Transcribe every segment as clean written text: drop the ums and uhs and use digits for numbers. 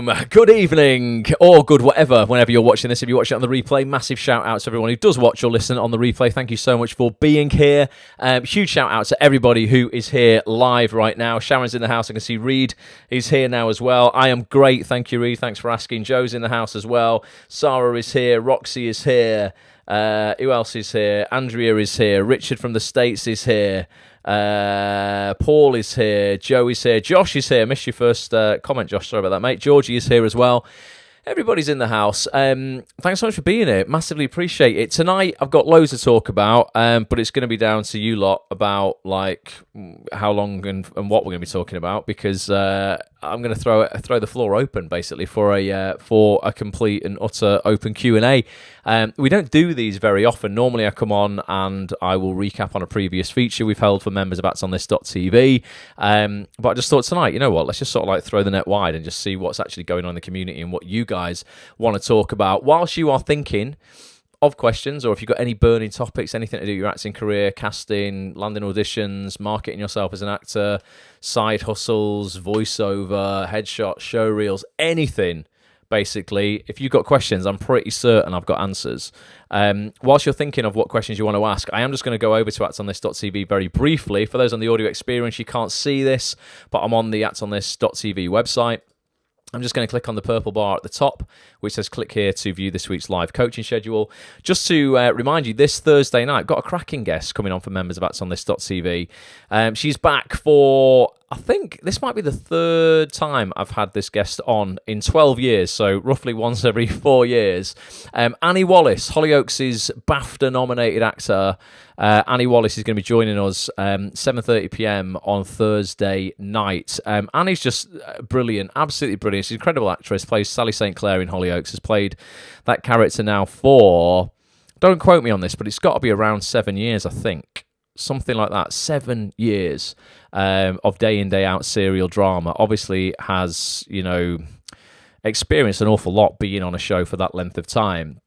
home, good evening, or good whatever, whenever you're watching this. If you're watching it on the replay, massive shout out to everyone who does watch or listen on the replay. Thank you so much for being here. Huge shout out to everybody who is here live right now. Sharon's in the house. I can see Reed is here now as well. I am great. Thank you, Reed. Thanks for asking. Joe's in the house as well. Sarah is here. Roxy is here. Who else is here? Andrea is here. Richard from the States is here. Paul is here. Joe is here. Josh is here. Missed your first comment, Josh. Sorry about that, mate. Georgie is here as well. Everybody's in the house. Thanks so much for being here. Massively appreciate it. Tonight, I've got loads to talk about, but it's going to be down to you lot about like how long and what we're going to be talking about, because I'm going to throw the floor open basically for a complete and utter open Q&A. We don't do these very often. Normally, I come on and I will recap on a previous feature we've held for members of AtsOnThis.tv. But I just thought tonight, you know what? Let's just sort of like throw the net wide and just see what's actually going on in the community and what you guys want to talk about whilst you are thinking of questions, or if you've got any burning topics, anything to do with your acting career, casting, landing auditions, marketing yourself as an actor, side hustles, voiceover, headshots, showreels, anything. Basically, if you've got questions, I'm pretty certain I've got answers. Whilst you're thinking of what questions you want to ask, I am just going to go over to AtsOnThis.tv very briefly. For those on the audio experience, you can't see this, but I'm on the AtsOnThis.tv website. I'm just going to click on the purple bar at the top, which says click here to view this week's live coaching schedule. Just to remind you, this Thursday night, got a cracking guest coming on for members of AtsOnThis.tv. She's back for, I think this might be the third time I've had this guest on in 12 years, so roughly once every 4 years. Annie Wallace, Hollyoaks' BAFTA-nominated actor. Annie Wallace is going to be joining us 7:30pm on Thursday night. Annie's just brilliant, absolutely brilliant. She's an incredible actress, plays Sally St. Clair in Hollyoaks, has played that character now for, don't quote me on this, but it's got to be around 7 years, I think. Something like that, 7 years of day in, day out serial drama. Obviously has, experienced an awful lot being on a show for that length of time.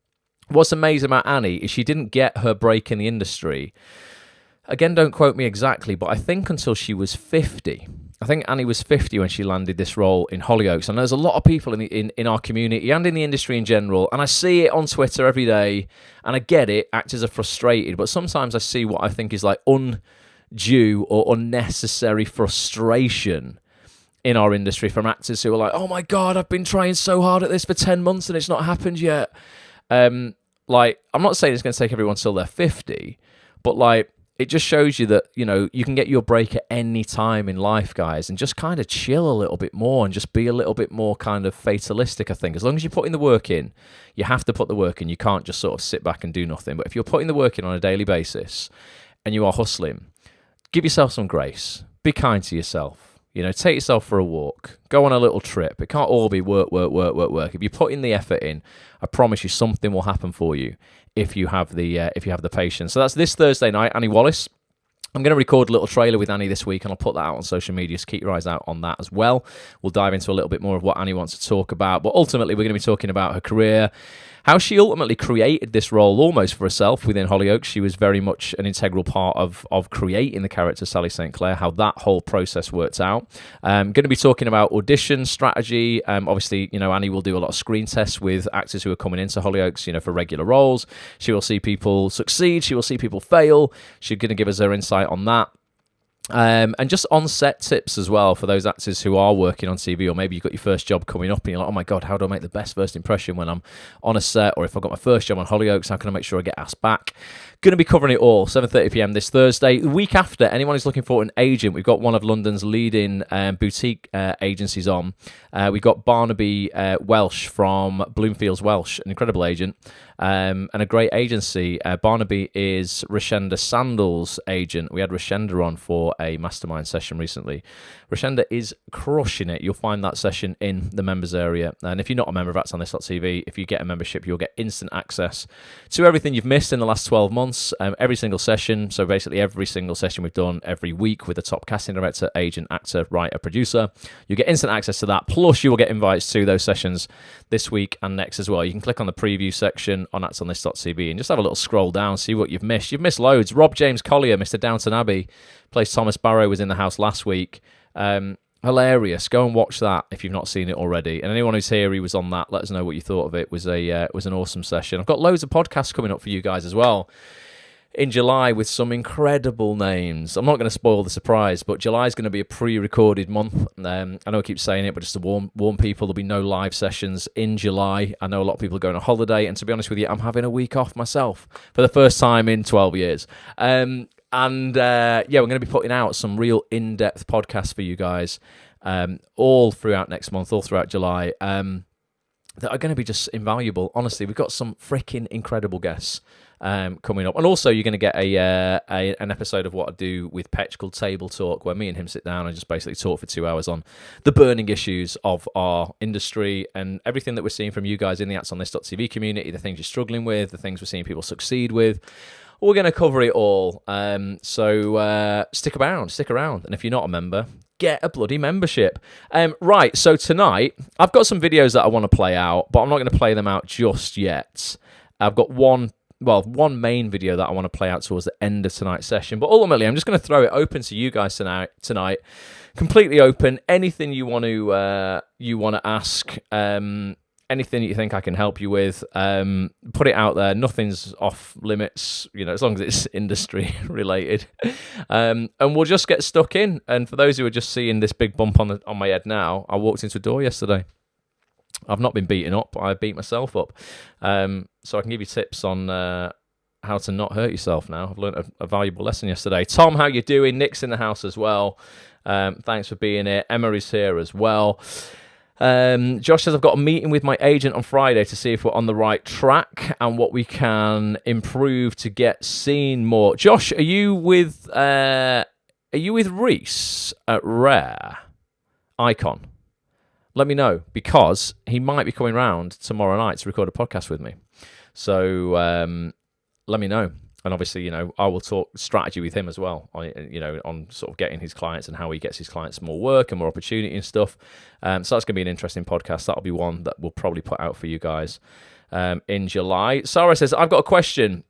What's amazing about Annie is she didn't get her break in the industry. Again, don't quote me exactly, but I think until she was 50. I think Annie was 50 when she landed this role in Hollyoaks. And there's a lot of people in our community and in the industry in general, and I see it on Twitter every day, and I get it, actors are frustrated, but sometimes I see what I think is like undue or unnecessary frustration in our industry from actors who are like, oh my God, I've been trying so hard at this for 10 months and it's not happened yet. I'm not saying it's going to take everyone till they're 50, but like, it just shows you that, you can get your break at any time in life, guys, and just kind of chill a little bit more and just be a little bit more kind of fatalistic, I think. As long as you're putting the work in, you have to put the work in. You can't just sort of sit back and do nothing. But if you're putting the work in on a daily basis and you are hustling, give yourself some grace. Be kind to yourself. Take yourself for a walk. Go on a little trip. It can't all be work. If you're putting the effort in, I promise you something will happen for you if you have the patience. So that's this Thursday night, Annie Wallace. I'm going to record a little trailer with Annie this week, and I'll put that out on social media, so keep your eyes out on that as well. We'll dive into a little bit more of what Annie wants to talk about, but ultimately we're going to be talking about her career, how she ultimately created this role almost for herself within Hollyoaks. She was very much an integral part of creating the character Sally St. Clair, how that whole process worked out. Going to be talking about audition strategy. Obviously, Annie will do a lot of screen tests with actors who are coming into Hollyoaks, for regular roles. She will see people succeed. She will see people fail. She's going to give us her insight on that. And just on-set tips as well for those actors who are working on TV, or maybe you've got your first job coming up and you're like, oh my God, how do I make the best first impression when I'm on a set? Or if I've got my first job on Hollyoaks, how can I make sure I get asked back? Going to be covering it all, 7:30pm this Thursday. The week after, anyone who's looking for an agent, we've got one of London's leading boutique agencies on. We've got Barnaby Welsh from Bloomfields Welsh, an incredible agent. And a great agency. Barnaby is Rashenda Sandal's agent. We had Rashenda on for a mastermind session recently. Rashenda is crushing it. You'll find that session in the members area. And if you're not a member of AtsOnThis.tv, if you get a membership, you'll get instant access to everything you've missed in the last 12 months. Every single session. So basically every single session we've done every week with a top casting director, agent, actor, writer, producer. You get instant access to that. Plus you will get invites to those sessions this week and next as well. You can click on the preview section on AtsOnThis.tv and just have a little scroll down, see what you've missed. You've missed loads. Rob James Collier, Mr. Downton Abbey, plays Thomas Barrow, was in the house last week. Hilarious. Go and watch that if you've not seen it already. And anyone who's here, he was on that. Let us know what you thought of it. It was an awesome session. I've got loads of podcasts coming up for you guys as well in July with some incredible names. I'm not going to spoil the surprise, but July is going to be a pre-recorded month. I know I keep saying it, but just to warn people, there'll be no live sessions in July. I know a lot of people are going on holiday, and to be honest with you, I'm having a week off myself for the first time in 12 years. We're going to be putting out some real in-depth podcasts for you guys all throughout next month, all throughout July, that are going to be just invaluable. Honestly, we've got some freaking incredible guests coming up. And also, you're going to get an episode of what I do with Petch called Table Talk, where me and him sit down and just basically talk for 2 hours on the burning issues of our industry and everything that we're seeing from you guys in the AtsOnThis.tv community, the things you're struggling with, the things we're seeing people succeed with. We're going to cover it all. So stick around. And if you're not a member, get a bloody membership. Right, so tonight, I've got some videos that I want to play out, but I'm not going to play them out just yet. I've got one main video that I want to play out towards the end of tonight's session. But ultimately, I'm just going to throw it open to you guys tonight. Completely open. Anything you want to ask. Anything that you think I can help you with, put it out there. Nothing's off limits, as long as it's industry related. And we'll just get stuck in. And for those who are just seeing this big bump on my head now, I walked into a door yesterday. I've not been beaten up. I beat myself up. So I can give you tips on how to not hurt yourself now. I've learned a valuable lesson yesterday. Tom, how you doing? Nick's in the house as well. Thanks for being here. Emma is here as well. Josh says, I've got a meeting with my agent on Friday to see if we're on the right track and what we can improve to get seen more. Josh, are you with Reese at Rare Icon? Let me know, because he might be coming round tomorrow night to record a podcast with me. So let me know. And obviously, I will talk strategy with him as well, on sort of getting his clients and how he gets his clients more work and more opportunity and stuff. So that's going to be an interesting podcast. That'll be one that we'll probably put out for you guys in July. Sarah says, I've got a question.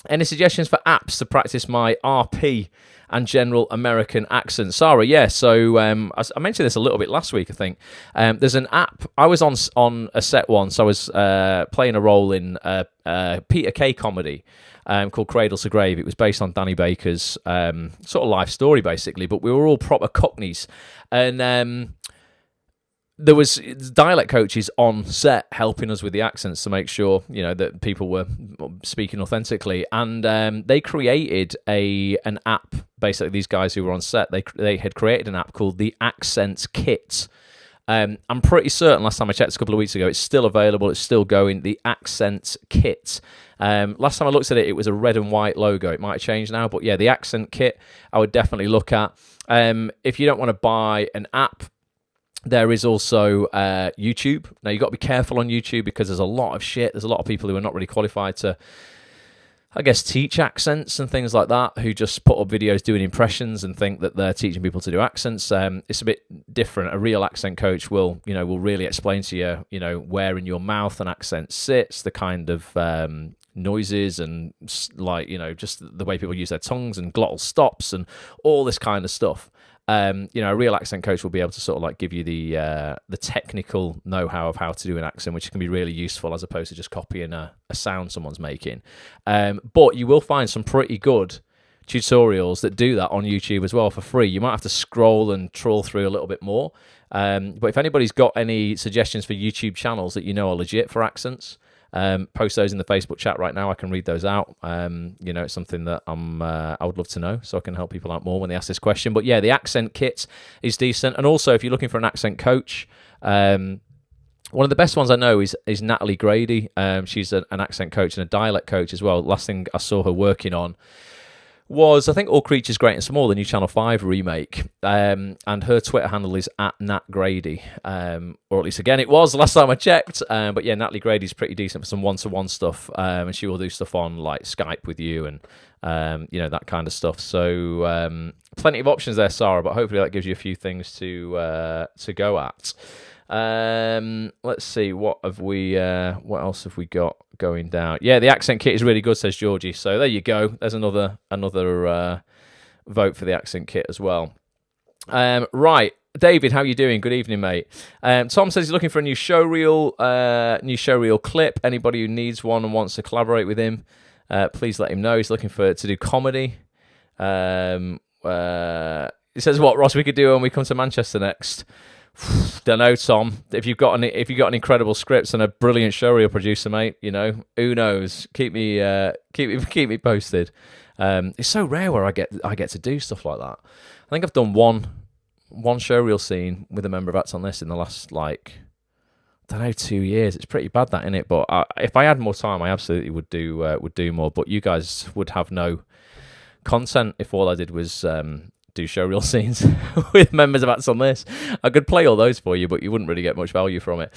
Any suggestions for apps to practice my RP and general American accent? Sarah, yeah. So I mentioned this a little bit last week, I think. There's an app. I was on a set once. I was playing a role in a Peter Kay comedy called Cradle to Grave. It was based on Danny Baker's sort of life story, basically. But we were all proper Cockneys. And there was dialect coaches on set helping us with the accents to make sure, that people were speaking authentically. And they created an app. Basically, these guys who were on set, they had created an app called the Accent Kit. I'm pretty certain last time I checked a couple of weeks ago, it's still available. It's still going. The Accent Kit. Last time I looked at it, it was a red and white logo. It might have changed now, but yeah, the Accent Kit I would definitely look at. If you don't want to buy an app, there is also YouTube. Now, you've got to be careful on YouTube because there's a lot of shit. There's a lot of people who are not really qualified to, I guess, teach accents and things like that, who just put up videos doing impressions and think that they're teaching people to do accents. It's a bit different. A real accent coach will really explain to you, where in your mouth an accent sits, the kind of noises and just the way people use their tongues and glottal stops and all this kind of stuff. A real accent coach will be able to sort of like give you the technical know-how of how to do an accent, which can be really useful as opposed to just copying a sound someone's making. But you will find some pretty good tutorials that do that on YouTube as well for free. You might have to scroll and trawl through a little bit more. But if anybody's got any suggestions for YouTube channels that are legit for accents, post those in the Facebook chat right now. I can read those out. It's something that I would love to know, so I can help people out more when they ask this question. But yeah, the Accent Kit is decent. And also, if you're looking for an accent coach, one of the best ones I know is Natalie Grady. She's an accent coach and a dialect coach as well. Last thing I saw her working on was, I think, All Creatures Great and Small, the new Channel 5 remake. And her Twitter handle is @NatGrady. Or at least, again, it was last time I checked. But yeah, Natalie Grady's pretty decent for some one-to-one stuff. And she will do stuff on like Skype with you and, that kind of stuff. So plenty of options there, Sarah, but hopefully that gives you a few things to go at. Let's see, what else have we got going down? Yeah, the Accent Kit is really good, says Georgie. So there you go. There's another vote for the Accent Kit as well. Right. David, how you doing? Good evening, mate. Tom says he's looking for a new showreel clip. Anybody who needs one and wants to collaborate with him, please let him know. He's looking to do comedy. He says, "What, Ross? We could do when we come to Manchester next." Don't know, Tom. If you've got an incredible scripts and a brilliant showreel producer, mate, who knows? Keep me posted. It's so rare where I get to do stuff like that. I think I've done one showreel scene with a member of Acts on This in the last 2 years. It's pretty bad, that, innit? But if I had more time, I absolutely would do more. But you guys would have no content if all I did was do showreel scenes with members of Acts on This. I could play all those for you, but you wouldn't really get much value from it.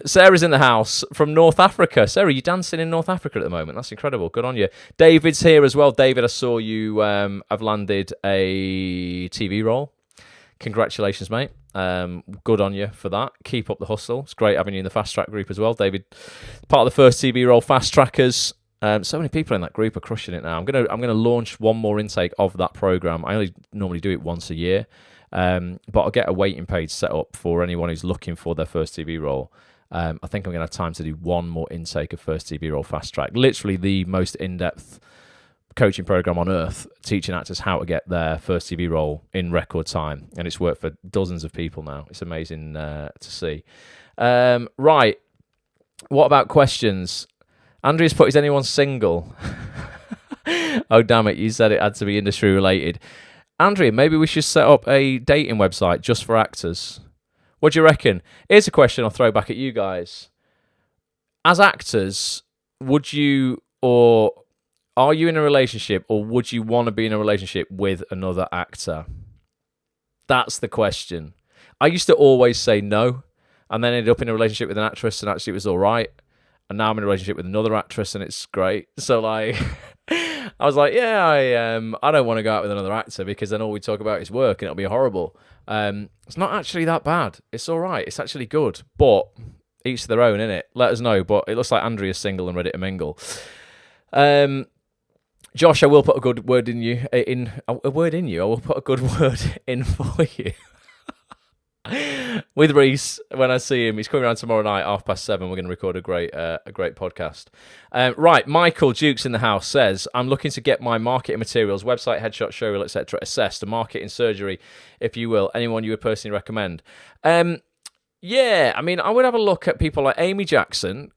Sarah's in the house from North Africa. Sarah, you dancing in North Africa at the moment? That's incredible. Good on you. David's here as well. David, I saw you have landed a TV role. Congratulations, mate. Good on you for that. Keep up the hustle. It's great having you in the Fast Track group as well. David, part of the first TV role, Fast Trackers. So many people in that group are crushing it now. I'm gonna launch one more intake of that program. I only normally do it once a year, but I'll get a waiting page set up for anyone who's looking for their first TV role. I think I'm gonna have time to do one more intake of first TV role Fast Track. Literally the most in-depth coaching program on earth, teaching actors how to get their first TV role in record time, and it's worked for dozens of people now. It's amazing to see. Right, what about questions? Andrea's put, is anyone single? Oh, damn it, you said it had to be industry related. Andrea, maybe we should set up a dating website just for actors. What do you reckon? Here's a question I'll throw back at you guys. As actors, would you, or are you in a relationship, or would you want to be in a relationship with another actor? That's the question. I used to always say no, and then ended up in a relationship with an actress, and actually it was all right. And now I'm in a relationship with another actress, and it's great. So, I was like, yeah, I don't want to go out with another actor because then all we talk about is work, and it'll be horrible. It's not actually that bad. It's all right. It's actually good. But each to their own, innit? Let us know. But it looks like Andrea's single and ready to mingle. Josh, I will put a good word in you. I will put a good word in for you. With Reese, when I see him, he's coming around tomorrow night, 7:30. We're going to record a great podcast. Right, Michael Duke's in the house says, I'm looking to get my marketing materials, website, headshot, showreel, etc., assessed, a marketing surgery, if you will. Anyone you would personally recommend? Yeah, I mean, I would have a look at people like Amy Jackson.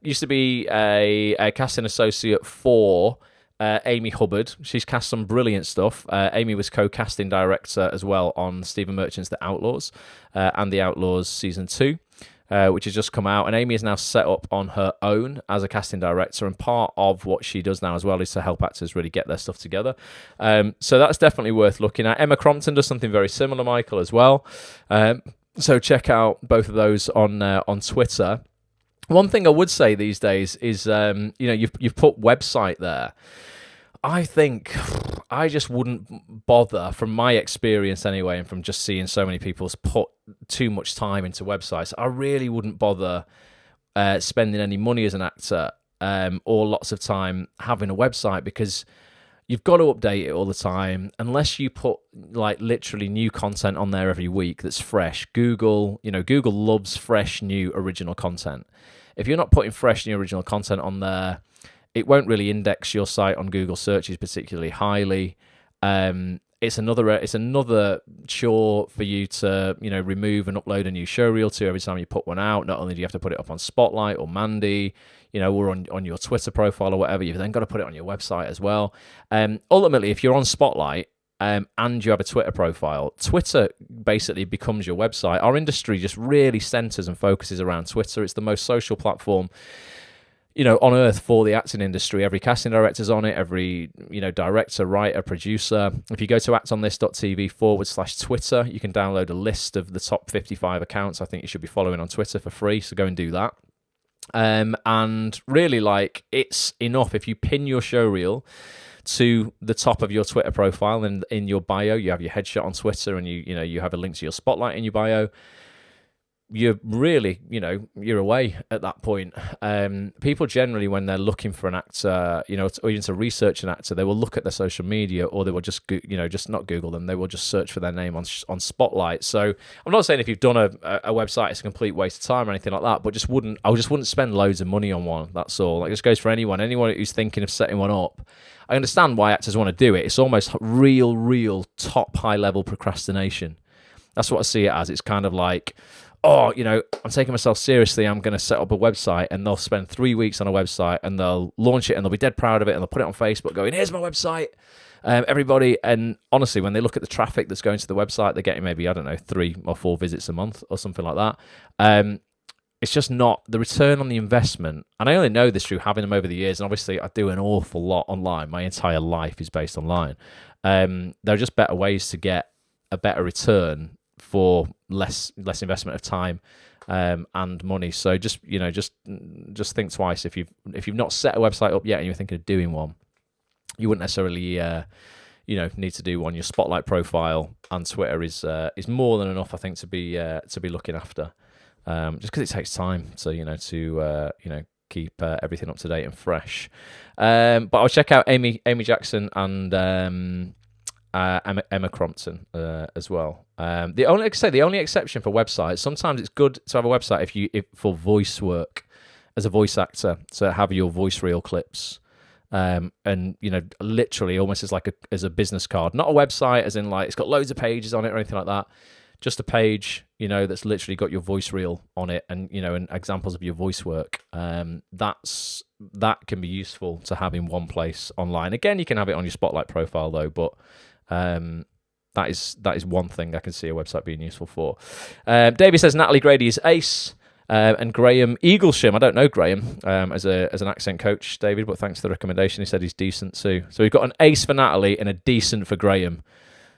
Used to be a casting associate for Amy Hubbard. She's cast some brilliant stuff. Amy was co-casting director as well on Stephen Merchant's The Outlaws and The Outlaws Season 2, which has just come out. And Amy is now set up on her own as a casting director, and part of what she does now as well is to help actors really get their stuff together. So that's definitely worth looking at. Emma Crompton does something very similar, Michael, as well. So check out both of those on Twitter. One thing I would say these days is, you've put website there. I think I just wouldn't bother, from my experience anyway, and from just seeing so many people put too much time into websites. I really wouldn't bother spending any money as an actor or lots of time having a website, because you've got to update it all the time. Unless you put literally new content on there every week that's fresh. Google loves fresh, new, original content. If you're not putting fresh, new, original content on there, it won't really index your site on Google searches particularly highly. It's another chore for you to remove and upload a new showreel to every time you put one out. Not only do you have to put it up on Spotlight or Mandy, or on your Twitter profile or whatever, you've then got to put it on your website as well. Ultimately, if you're on Spotlight and you have a Twitter profile, Twitter basically becomes your website. Our industry just really centers and focuses around Twitter. It's the most social platform on earth for the acting industry. Every casting director's on it, every director, writer, producer. If you go to actonthis.tv/Twitter, you can download a list of the top 55 accounts I think you should be following on Twitter for free, so go and do that. And really, it's enough if you pin your showreel to the top of your Twitter profile, and in your bio you have your headshot on Twitter, and you have a link to your Spotlight in your bio. you're really, you're away at that point. People generally, when they're looking for an actor, or even to research an actor, they will look at their social media, or they will just, just not Google them. They will just search for their name on Spotlight. So I'm not saying if you've done a website, it's a complete waste of time or anything like that, but I just wouldn't spend loads of money on one. That's all. Like, this goes for anyone who's thinking of setting one up. I understand why actors want to do it. It's almost real top high level procrastination. That's what I see it as. It's kind of like, I'm taking myself seriously. I'm going to set up a website, and they'll spend 3 weeks on a website, and they'll launch it, and they'll be dead proud of it, and they'll put it on Facebook going, here's my website, everybody. And honestly, when they look at the traffic that's going to the website, they're getting maybe, 3 or 4 visits a month or something like that. It's just not the return on the investment. And I only know this through having them over the years. And obviously, I do an awful lot online. My entire life is based online. There are just better ways to get a better return for less investment of time and money. So just think twice if you've not set a website up yet and you're thinking of doing one. You wouldn't necessarily need to do one. Your Spotlight profile and Twitter is more than enough, I think, to be looking after. Just because it takes time to keep everything up to date and fresh. But I'll check out Amy Jackson and Emma Crompton as well. The only exception for websites, sometimes it's good to have a website if for voice work as a voice actor, to have your voice reel clips, and literally almost as a business card, not a website as in like it's got loads of pages on it or anything like that. Just a page, that's literally got your voice reel on it, and and examples of your voice work. That can be useful to have in one place online. Again, you can have it on your Spotlight profile though, but that is one thing I can see a website being useful for. David says Natalie Grady is ace, and Graham Eaglesham. I don't know Graham as an accent coach, David, but thanks for the recommendation. He said he's decent too. So we've got an ace for Natalie and a decent for Graham.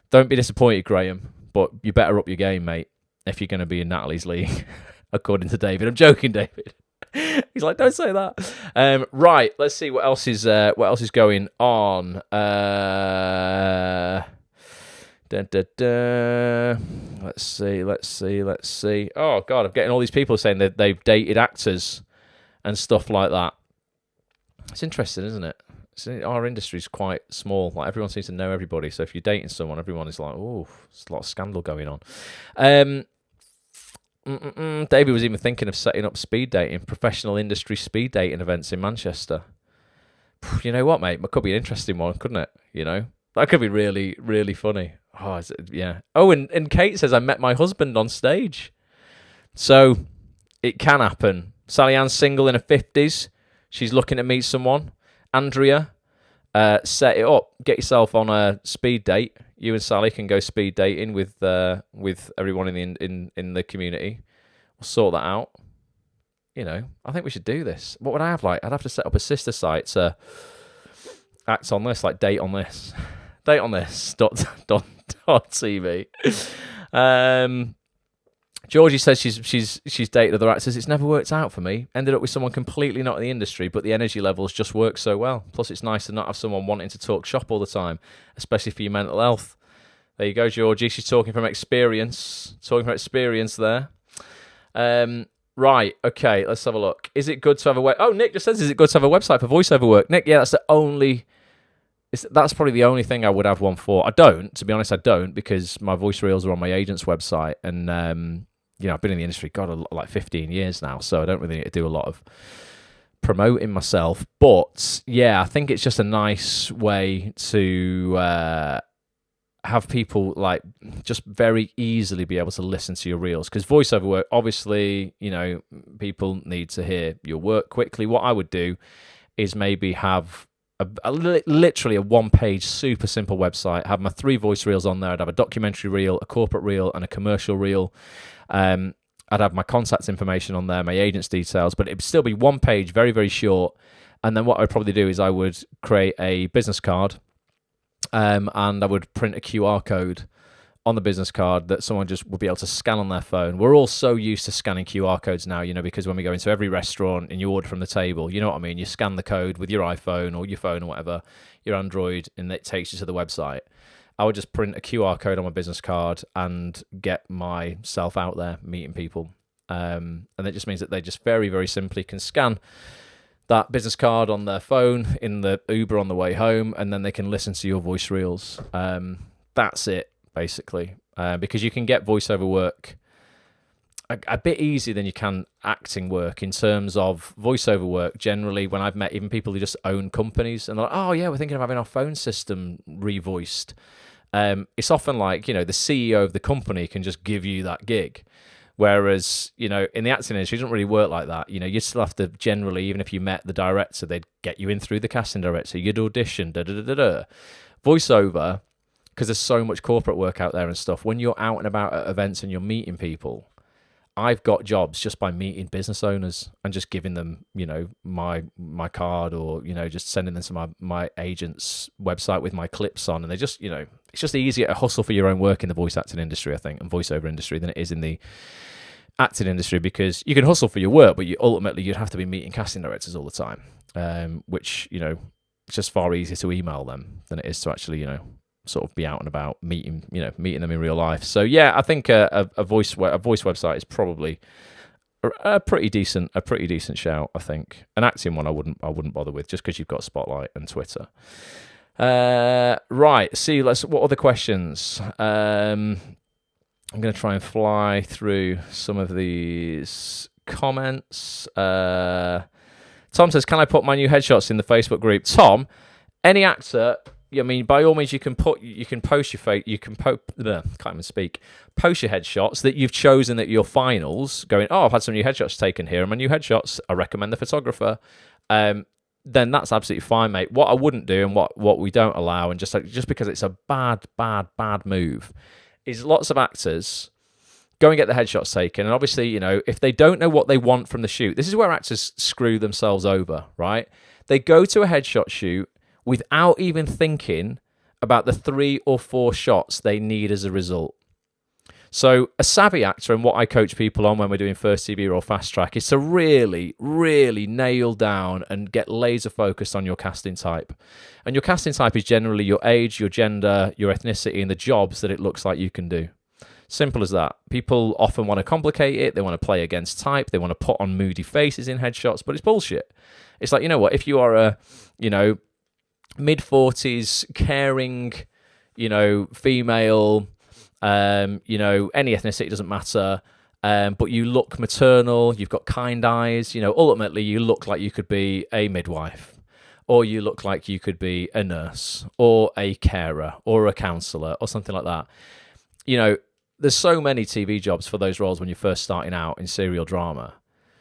Don't be disappointed, Graham, but you better up your game, mate, if you're going to be in Natalie's league, according to David. I'm joking, David. He's like, don't say that. Right, let's see what else is going on. Let's see. Oh God, I'm getting all these people saying that they've dated actors and stuff like that. It's interesting, isn't it? Our industry's quite small. Like, everyone seems to know everybody. So if you're dating someone, everyone is like, oh, there's a lot of scandal going on. David was even thinking of setting up speed dating, professional industry speed dating events in Manchester. You know what, mate? It could be an interesting one, couldn't it? That could be really, really funny. Oh, yeah. Oh, and Kate says, I met my husband on stage. So it can happen. Sally Ann's single in her 50s. She's looking to meet someone. Andrea, set it up. Get yourself on a speed date. You and Sally can go speed dating with everyone in the community. We'll sort that out. I think we should do this. What would I have like? I'd have to set up a sister site to act on this, like date on this .tv. Georgie says she's dated other actors. It's never worked out for me. Ended up with someone completely not in the industry, but the energy levels just work so well. Plus, it's nice to not have someone wanting to talk shop all the time, especially for your mental health. There you go, Georgie. She's talking from experience. There. Right. Okay. Let's have a look. Is it good to have a Nick just says, is it good to have a website for voiceover work? Nick, yeah, that's probably the only thing I would have one for. To be honest, I don't, because my voice reels are on my agent's website, and I've been in the industry, like 15 years now, so I don't really need to do a lot of promoting myself. But yeah, I think it's just a nice way to have people like just very easily be able to listen to your reels, because voiceover work, obviously, people need to hear your work quickly. What I would do is maybe have literally a one-page, super simple website. Have my 3 voice reels on there. I'd have a documentary reel, a corporate reel, and a commercial reel. I'd have my contact information on there, my agent's details, but it'd still be one page, very, very short. And then what I'd probably do is I would create a business card, and I would print a QR code on the business card that someone just would be able to scan on their phone. We're all so used to scanning QR codes now, because when we go into every restaurant and you order from the table, you know what I mean? You scan the code with your iPhone or your phone or whatever, your Android, and it takes you to the website. I would just print a QR code on my business card and get myself out there meeting people. And that just means that they just very, very simply can scan that business card on their phone in the Uber on the way home, and then they can listen to your voice reels. That's it, basically. Because you can get voiceover work a bit easier than you can acting work in terms of voiceover work. Generally, when I've met even people who just own companies and they're like, oh yeah, we're thinking of having our phone system revoiced. It's often like, the CEO of the company can just give you that gig. Whereas, in the acting industry, it doesn't really work like that. You still have to generally, even if you met the director, they'd get you in through the casting director, you'd audition, Voiceover, because there's so much corporate work out there and stuff, when you're out and about at events and you're meeting people, I've got jobs just by meeting business owners and just giving them, my card, or, just sending them to my agent's website with my clips on. And they just, it's just easier to hustle for your own work in the voice acting industry, I think, and voiceover industry than it is in the acting industry, because you can hustle for your work, but you'd have to be meeting casting directors all the time, which, it's just far easier to email them than it is to actually, sort of be out and about meeting them in real life. So yeah, I think a voice website is probably a pretty decent shout. I think an acting one I wouldn't bother with, just because you've got Spotlight and Twitter. Right. See, what other questions? I'm going to try and fly through some of these comments. Tom says, "Can I put my new headshots in the Facebook group?" Tom, any actor. By all means, you can post your post your headshots that you've chosen at your finals. Going, oh, I've had some new headshots taken here, and my new headshots, I recommend the photographer. Then that's absolutely fine, mate. What I wouldn't do, and what we don't allow, and just because it's a bad move, is lots of actors go and get the headshots taken, and obviously, if they don't know what they want from the shoot, this is where actors screw themselves over, right? They go to a headshot shoot without even thinking about the 3 or 4 shots they need as a result. So a savvy actor, and what I coach people on when we're doing first TV or fast track, is to really, really nail down and get laser focused on your casting type. And your casting type is generally your age, your gender, your ethnicity, and the jobs that it looks like you can do. Simple as that. People often want to complicate it. They want to play against type. They want to put on moody faces in headshots, but it's bullshit. It's like, if you are a, mid-40s, caring, female, any ethnicity, doesn't matter, but you look maternal, you've got kind eyes, ultimately you look like you could be a midwife, or you look like you could be a nurse, or a carer, or a counsellor, or something like that. There's so many TV jobs for those roles when you're first starting out in serial drama.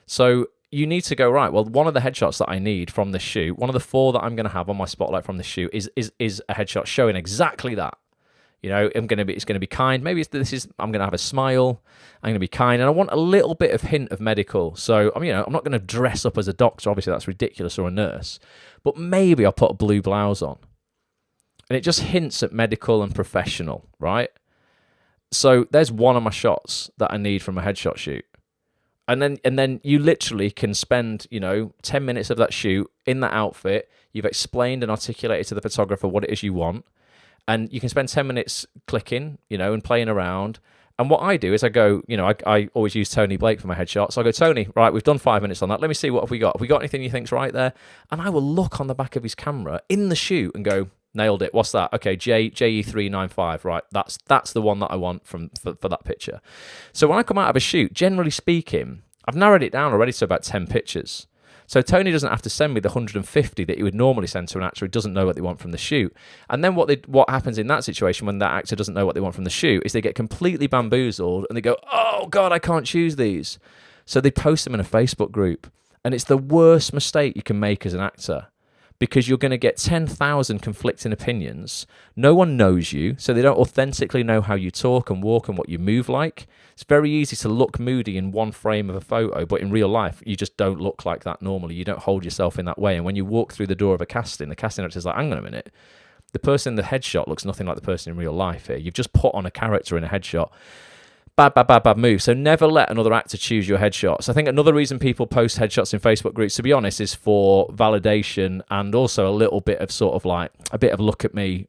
So you need to go, right, well, one of the headshots that I need from the shoot, one of the 4 that I'm going to have on my Spotlight from the shoot is a headshot showing exactly that. It's going to be kind. Maybe I'm going to have a smile. I'm going to be kind. And I want a little bit of hint of medical. So, I'm not going to dress up as a doctor. Obviously, that's ridiculous, or a nurse. But maybe I'll put a blue blouse on. And it just hints at medical and professional, right? So there's one of my shots that I need from a headshot shoot. And then you literally can spend, 10 minutes of that shoot in that outfit. You've explained and articulated to the photographer what it is you want. And you can spend 10 minutes clicking, and playing around. And what I do is I go, I always use Tony Blake for my headshot. So I go, Tony, right, we've done 5 minutes on that. Let me see, what have we got? Have we got anything you think's right there? And I will look on the back of his camera in the shoot and go, nailed it. What's that? Okay, JE395. Right, that's the one that I want for that picture. So when I come out of a shoot, generally speaking, I've narrowed it down already to about 10 pictures. So Tony doesn't have to send me the 150 that he would normally send to an actor who doesn't know what they want from the shoot. And then what happens in that situation when that actor doesn't know what they want from the shoot is they get completely bamboozled and they go, oh God, I can't choose these. So they post them in a Facebook group. And it's the worst mistake you can make as an actor, because you're going to get 10,000 conflicting opinions. No one knows you, so they don't authentically know how you talk and walk and what you move like. It's very easy to look moody in one frame of a photo, but in real life, you just don't look like that normally. You don't hold yourself in that way. And when you walk through the door of a casting, the casting director's like, hang on a minute. The person in the headshot looks nothing like the person in real life here. You've just put on a character in a headshot. Bad move. So never let another actor choose your headshots. I think another reason people post headshots in Facebook groups, to be honest, is for validation and also a little bit of sort of like a bit of look at me,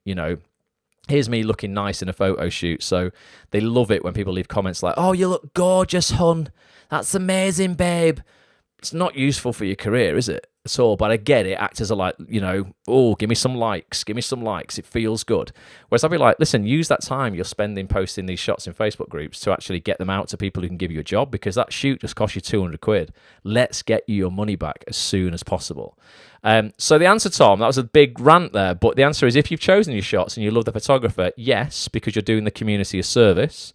here's me looking nice in a photo shoot. So they love it when people leave comments like, "Oh, you look gorgeous, hun. That's amazing, babe." It's not useful for your career, is it? At all. But I get it. Actors are like, oh, give me some likes. Give me some likes. It feels good. Whereas I'd be like, listen, use that time you're spending posting these shots in Facebook groups to actually get them out to people who can give you a job, because that shoot just cost you 200 quid. Let's get you your money back as soon as possible. So the answer, Tom, that was a big rant there, but the answer is, if you've chosen your shots and you love the photographer, yes, because you're doing the community a service.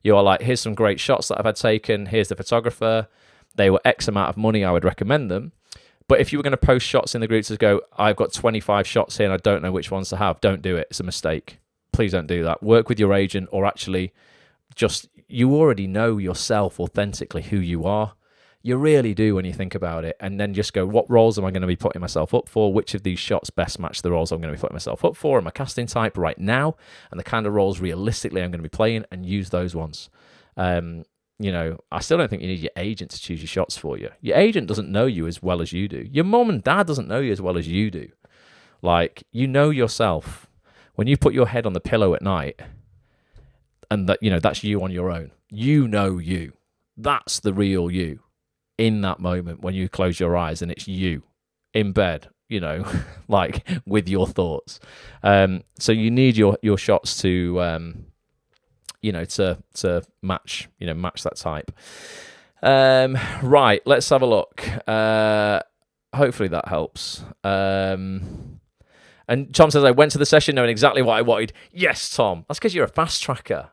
You are like, here's some great shots that I've had taken. Here's the photographer. They were X amount of money, I would recommend them. But if you were going to post shots in the groups to go, I've got 25 shots here and I don't know which ones to have, don't do it. It's a mistake. Please don't do that. Work with your agent, or actually you already know yourself authentically who you are. You really do when you think about it. And then just go, what roles am I going to be putting myself up for? Which of these shots best match the roles I'm going to be putting myself up for? And my casting type right now, and the kind of roles realistically I'm going to be playing, and use those ones. I still don't think you need your agent to choose your shots for you. Your agent doesn't know you as well as you do. Your mom and dad doesn't know you as well as you do. Like, you know yourself. When you put your head on the pillow at night, and that's you on your own. You know you. That's the real you. In that moment when you close your eyes and it's you in bed, like with your thoughts. So you need your shots to to match that type. Right, let's have a look. Hopefully that helps. And Tom says, I went to the session knowing exactly what I wanted. Yes, Tom, that's because you're a fast tracker.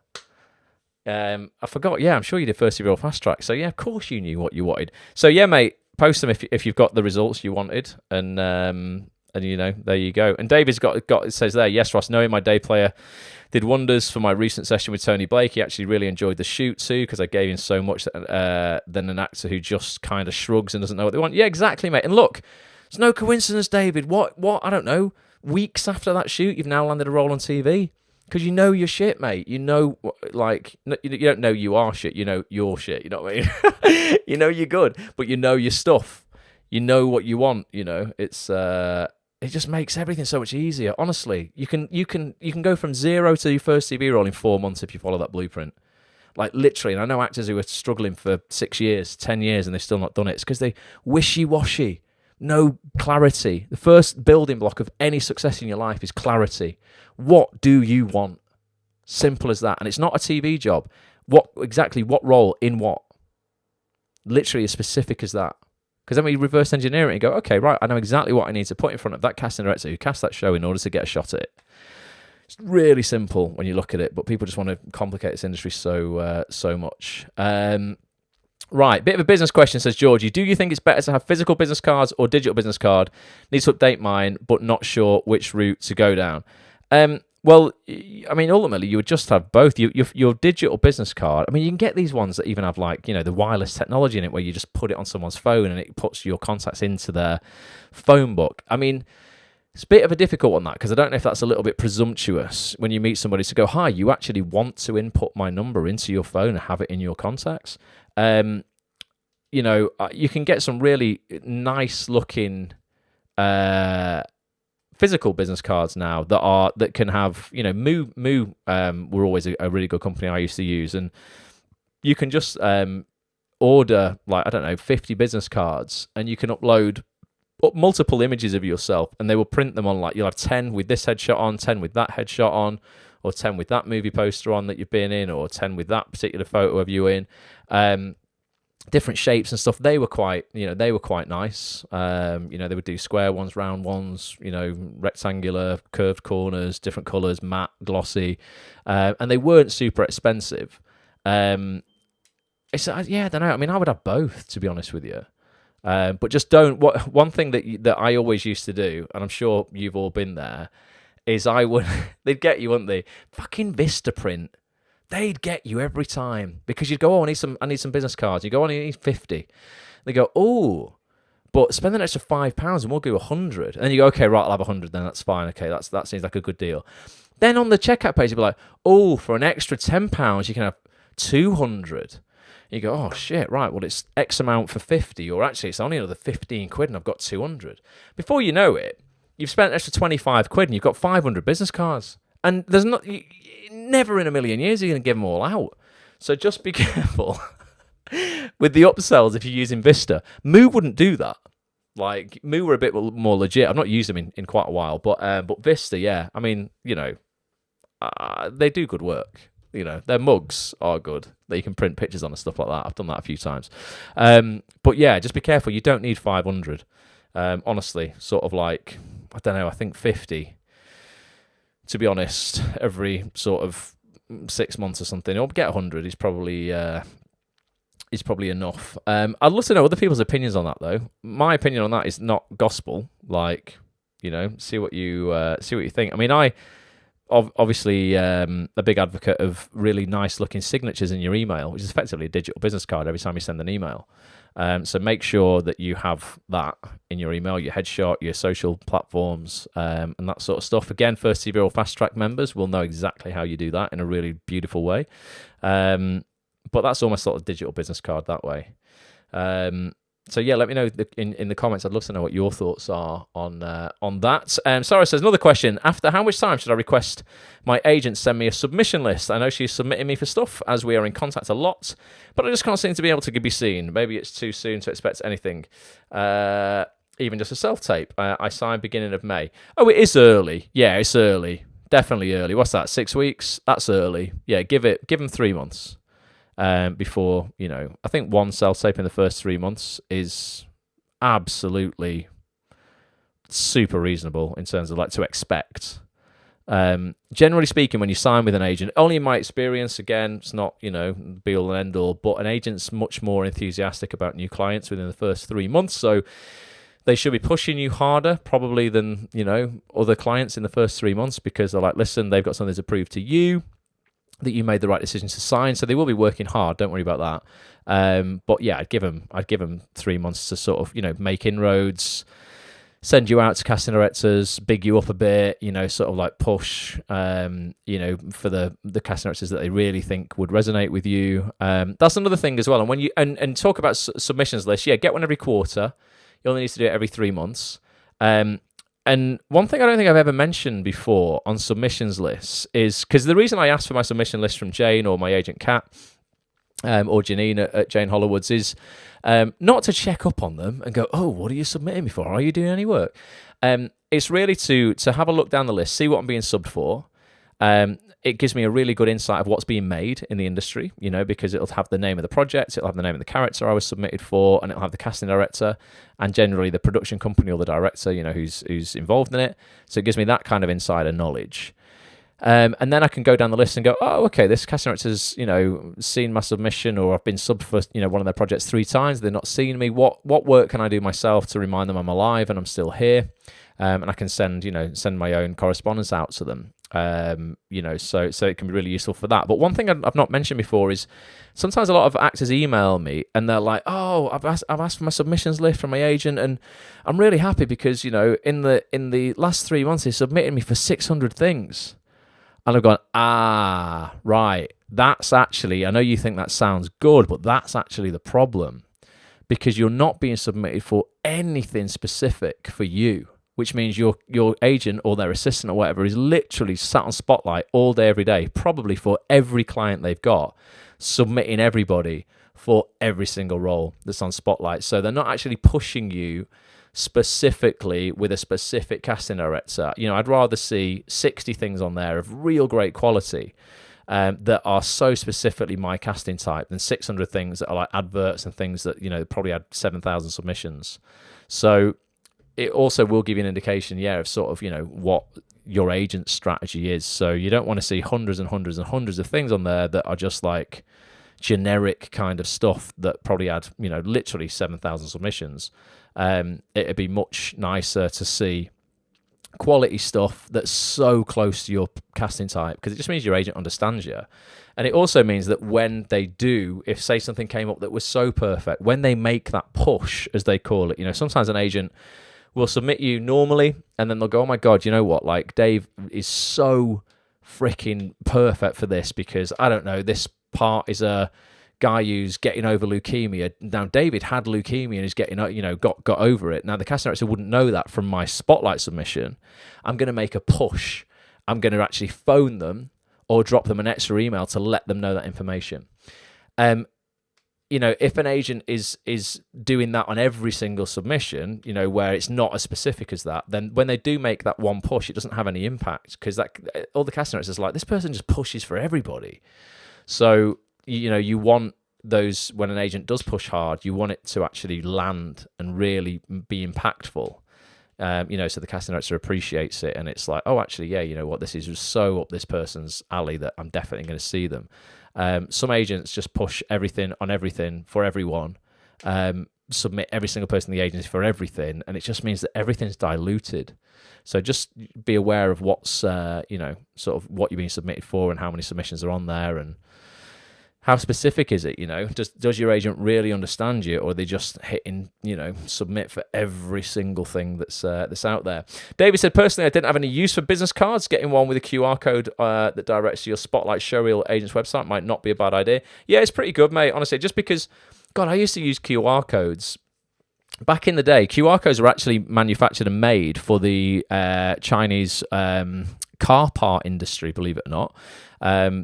I forgot. Yeah, I'm sure you did first year fast track. So yeah, of course you knew what you wanted. So yeah, mate, post them if you've got the results you wanted, and there you go. And David's got it says there, yes, Ross, knowing my day player did wonders for my recent session with Tony Blake. He actually really enjoyed the shoot too, because I gave him so much than an actor who just kind of shrugs and doesn't know what they want. Yeah, exactly, mate. And look, it's no coincidence, David. What I don't know. Weeks after that shoot, you've now landed a role on TV. Because you know your shit, mate. You know, you don't know you are shit. You know your shit. You know what I mean? You know you're good, but you know your stuff. You know what you want. It's it just makes everything so much easier. Honestly, you can go from 0 to your first TV role in 4 months if you follow that blueprint. Like literally, and I know actors who are struggling for 6 years, 10 years, and they've still not done it. It's because they wishy-washy. No clarity. The first building block of any success in your life is clarity. What do you want? Simple as that. And it's not a TV job. What role in what? Literally as specific as that. Because then we reverse engineer it and go, okay, right, I know exactly what I need to put in front of that casting director who cast that show in order to get a shot at it. It's really simple when you look at it, but people just want to complicate this industry so much. Right, bit of a business question, says Georgie. Do you think it's better to have physical business cards or digital business card? Need to update mine, but not sure which route to go down. Well, I mean, ultimately, you would just have both. Your digital business card, I mean, you can get these ones that even have, like, the wireless technology in it, where you just put it on someone's phone and it puts your contacts into their phone book. I mean, it's a bit of a difficult one, that, because I don't know if that's a little bit presumptuous when you meet somebody to go, hi, you actually want to input my number into your phone and have it in your contacts. You can get some really nice looking physical business cards now that can have, Moo were always a really good company I used to use, and you can just order, like, I don't know, 50 business cards, and you can upload multiple images of yourself, and they will print them on, like, you'll have 10 with this headshot on, 10 with that headshot on, or 10 with that movie poster on that you've been in, or 10 with that particular photo of you in. Different shapes and stuff. They were quite nice. They would do square ones, round ones, rectangular, curved corners, different colours, matte, glossy, and they weren't super expensive. I don't know. I mean, I would have both, to be honest with you. But just don't. One thing that I always used to do, and I'm sure you've all been there, is they'd get you, wouldn't they? Fucking Vistaprint. They'd get you every time, because you'd go, oh, I need some business cards. You go, oh, I need 50. They go, oh, but spend an extra £5 and we'll do 100. And then you go, okay, right, I'll have 100 then. That's fine. Okay, that seems like a good deal. Then on the checkout page, you'll be like, oh, for an extra £10, you can have 200. You go, oh, shit, right, well, it's X amount for 50, or actually it's only another 15 quid and I've got 200. Before you know it, you've spent an extra 25 quid and you've got 500 business cards. And there's never in a million years are you going to give them all out. So just be careful with the upsells if you're using Vista. Moo wouldn't do that. Like, Moo were a bit more legit. I've not used them in quite a while, but Vista, yeah. I mean, they do good work. Their mugs are good. That you can print pictures on and stuff like that. I've done that a few times. But yeah, just be careful. You don't need 500. Honestly, sort of like, I don't know, I think 50, to be honest, every sort of 6 months or something. Or get 100 is probably enough. I'd love to know other people's opinions on that, though. My opinion on that is not gospel. Like, see what you think. I mean, I obviously a big advocate of really nice looking signatures in your email, which is effectively a digital business card every time you send an email. So make sure that you have that in your email, your headshot, your social platforms, and that sort of stuff. Again, First TV or Fast Track members will know exactly how you do that in a really beautiful way. But that's almost sort of digital business card that way. So yeah, let me know in the comments. I'd love to know what your thoughts are on that. Sarah says, another question. After how much time should I request my agent send me a submission list? I know she's submitting me for stuff as we are in contact a lot, but I just can't seem to be able to be seen. Maybe it's too soon to expect anything. Even just a self-tape. I signed beginning of May. Oh, it is early. Yeah, it's early. Definitely early. What's that, 6 weeks? That's early. Yeah, give them 3 months. Before, I think one self-tape in the first 3 months is absolutely super reasonable in terms of to expect. Generally speaking, when you sign with an agent, only in my experience, again, it's not, be all and end all, but an agent's much more enthusiastic about new clients within the first 3 months. So they should be pushing you harder probably than, other clients in the first 3 months, because they're like, listen, they've got something to prove to you that you made the right decision to sign, so they will be working hard. Don't worry about that. But yeah, I'd give them 3 months to sort of make inroads, send you out to casting directors, big you up a bit, sort of like push, for the casting directors that they really think would resonate with you. That's another thing as well. And when you and talk about submissions lists, yeah, get one every quarter. You only need to do it every 3 months. And one thing I don't think I've ever mentioned before on submissions lists is, because the reason I asked for my submission list from Jane or my agent Kat or Janine at Jane Hollowoods is not to check up on them and go, oh, what are you submitting me for? Are you doing any work? It's really to have a look down the list, see what I'm being subbed for. It gives me a really good insight of what's being made in the industry, because it'll have the name of the project, it'll have the name of the character I was submitted for, and it'll have the casting director and generally the production company or the director, who's involved in it. So it gives me that kind of insider knowledge. And then I can go down the list and go, oh, okay, this casting director's, seen my submission, or I've been subbed for, one of their projects 3 times. They've not seen me. What work can I do myself to remind them I'm alive and I'm still here? And I can send my own correspondence out to them. So it can be really useful for that. But one thing I've not mentioned before is sometimes a lot of actors email me and they're like, oh, I've asked for my submissions list from my agent, and I'm really happy because, in the last 3 months he submitted me for 600 things. And I've gone, right, that's actually, I know you think that sounds good, but that's actually the problem, because you're not being submitted for anything specific for you, which means your agent or their assistant or whatever is literally sat on Spotlight all day, every day, probably for every client they've got, submitting everybody for every single role that's on Spotlight. So they're not actually pushing you specifically with a specific casting director. I'd rather see 60 things on there of real great quality that are so specifically my casting type than 600 things that are like adverts and things that, probably had 7,000 submissions. So it also will give you an indication, of sort of, what your agent's strategy is. So you don't want to see hundreds and hundreds and hundreds of things on there that are just like generic kind of stuff that probably had, literally 7,000 submissions. It'd be much nicer to see quality stuff that's so close to your casting type, because it just means your agent understands you. And it also means that when they do, if say something came up that was so perfect, when they make that push, as they call it, sometimes an agent will submit you normally and then they'll go, oh my God, you know what? Like, Dave is so freaking perfect for this because, I don't know, this part is a guy who's getting over leukemia. Now, David had leukemia and he's getting, got over it. Now, the casting director wouldn't know that from my Spotlight submission. I'm going to make a push I'm going to actually phone them or drop them an extra email to let them know that information. If an agent is doing that on every single submission, where it's not as specific as that, then when they do make that one push, it doesn't have any impact, because that all the casting directors are like, this person just pushes for everybody. So you want those, when an agent does push hard, you want it to actually land and really be impactful. So the casting director appreciates it, and it's like, oh, actually, yeah, you know what, this is so up this person's alley that I'm definitely going to see them. Some agents just push everything on everything for everyone, submit every single person in the agency for everything, and it just means that everything's diluted. So just be aware of what's, sort of what you're being submitted for and how many submissions are on there, and how specific is it, Does your agent really understand you, or are they just hitting, submit for every single thing that's out there? David said, personally, I didn't have any use for business cards. Getting one with a QR code that directs to your Spotlight Showreel agent's website might not be a bad idea. Yeah, it's pretty good, mate, honestly, just because, God, I used to use QR codes. Back in the day, QR codes were actually manufactured and made for the Chinese car part industry, believe it or not.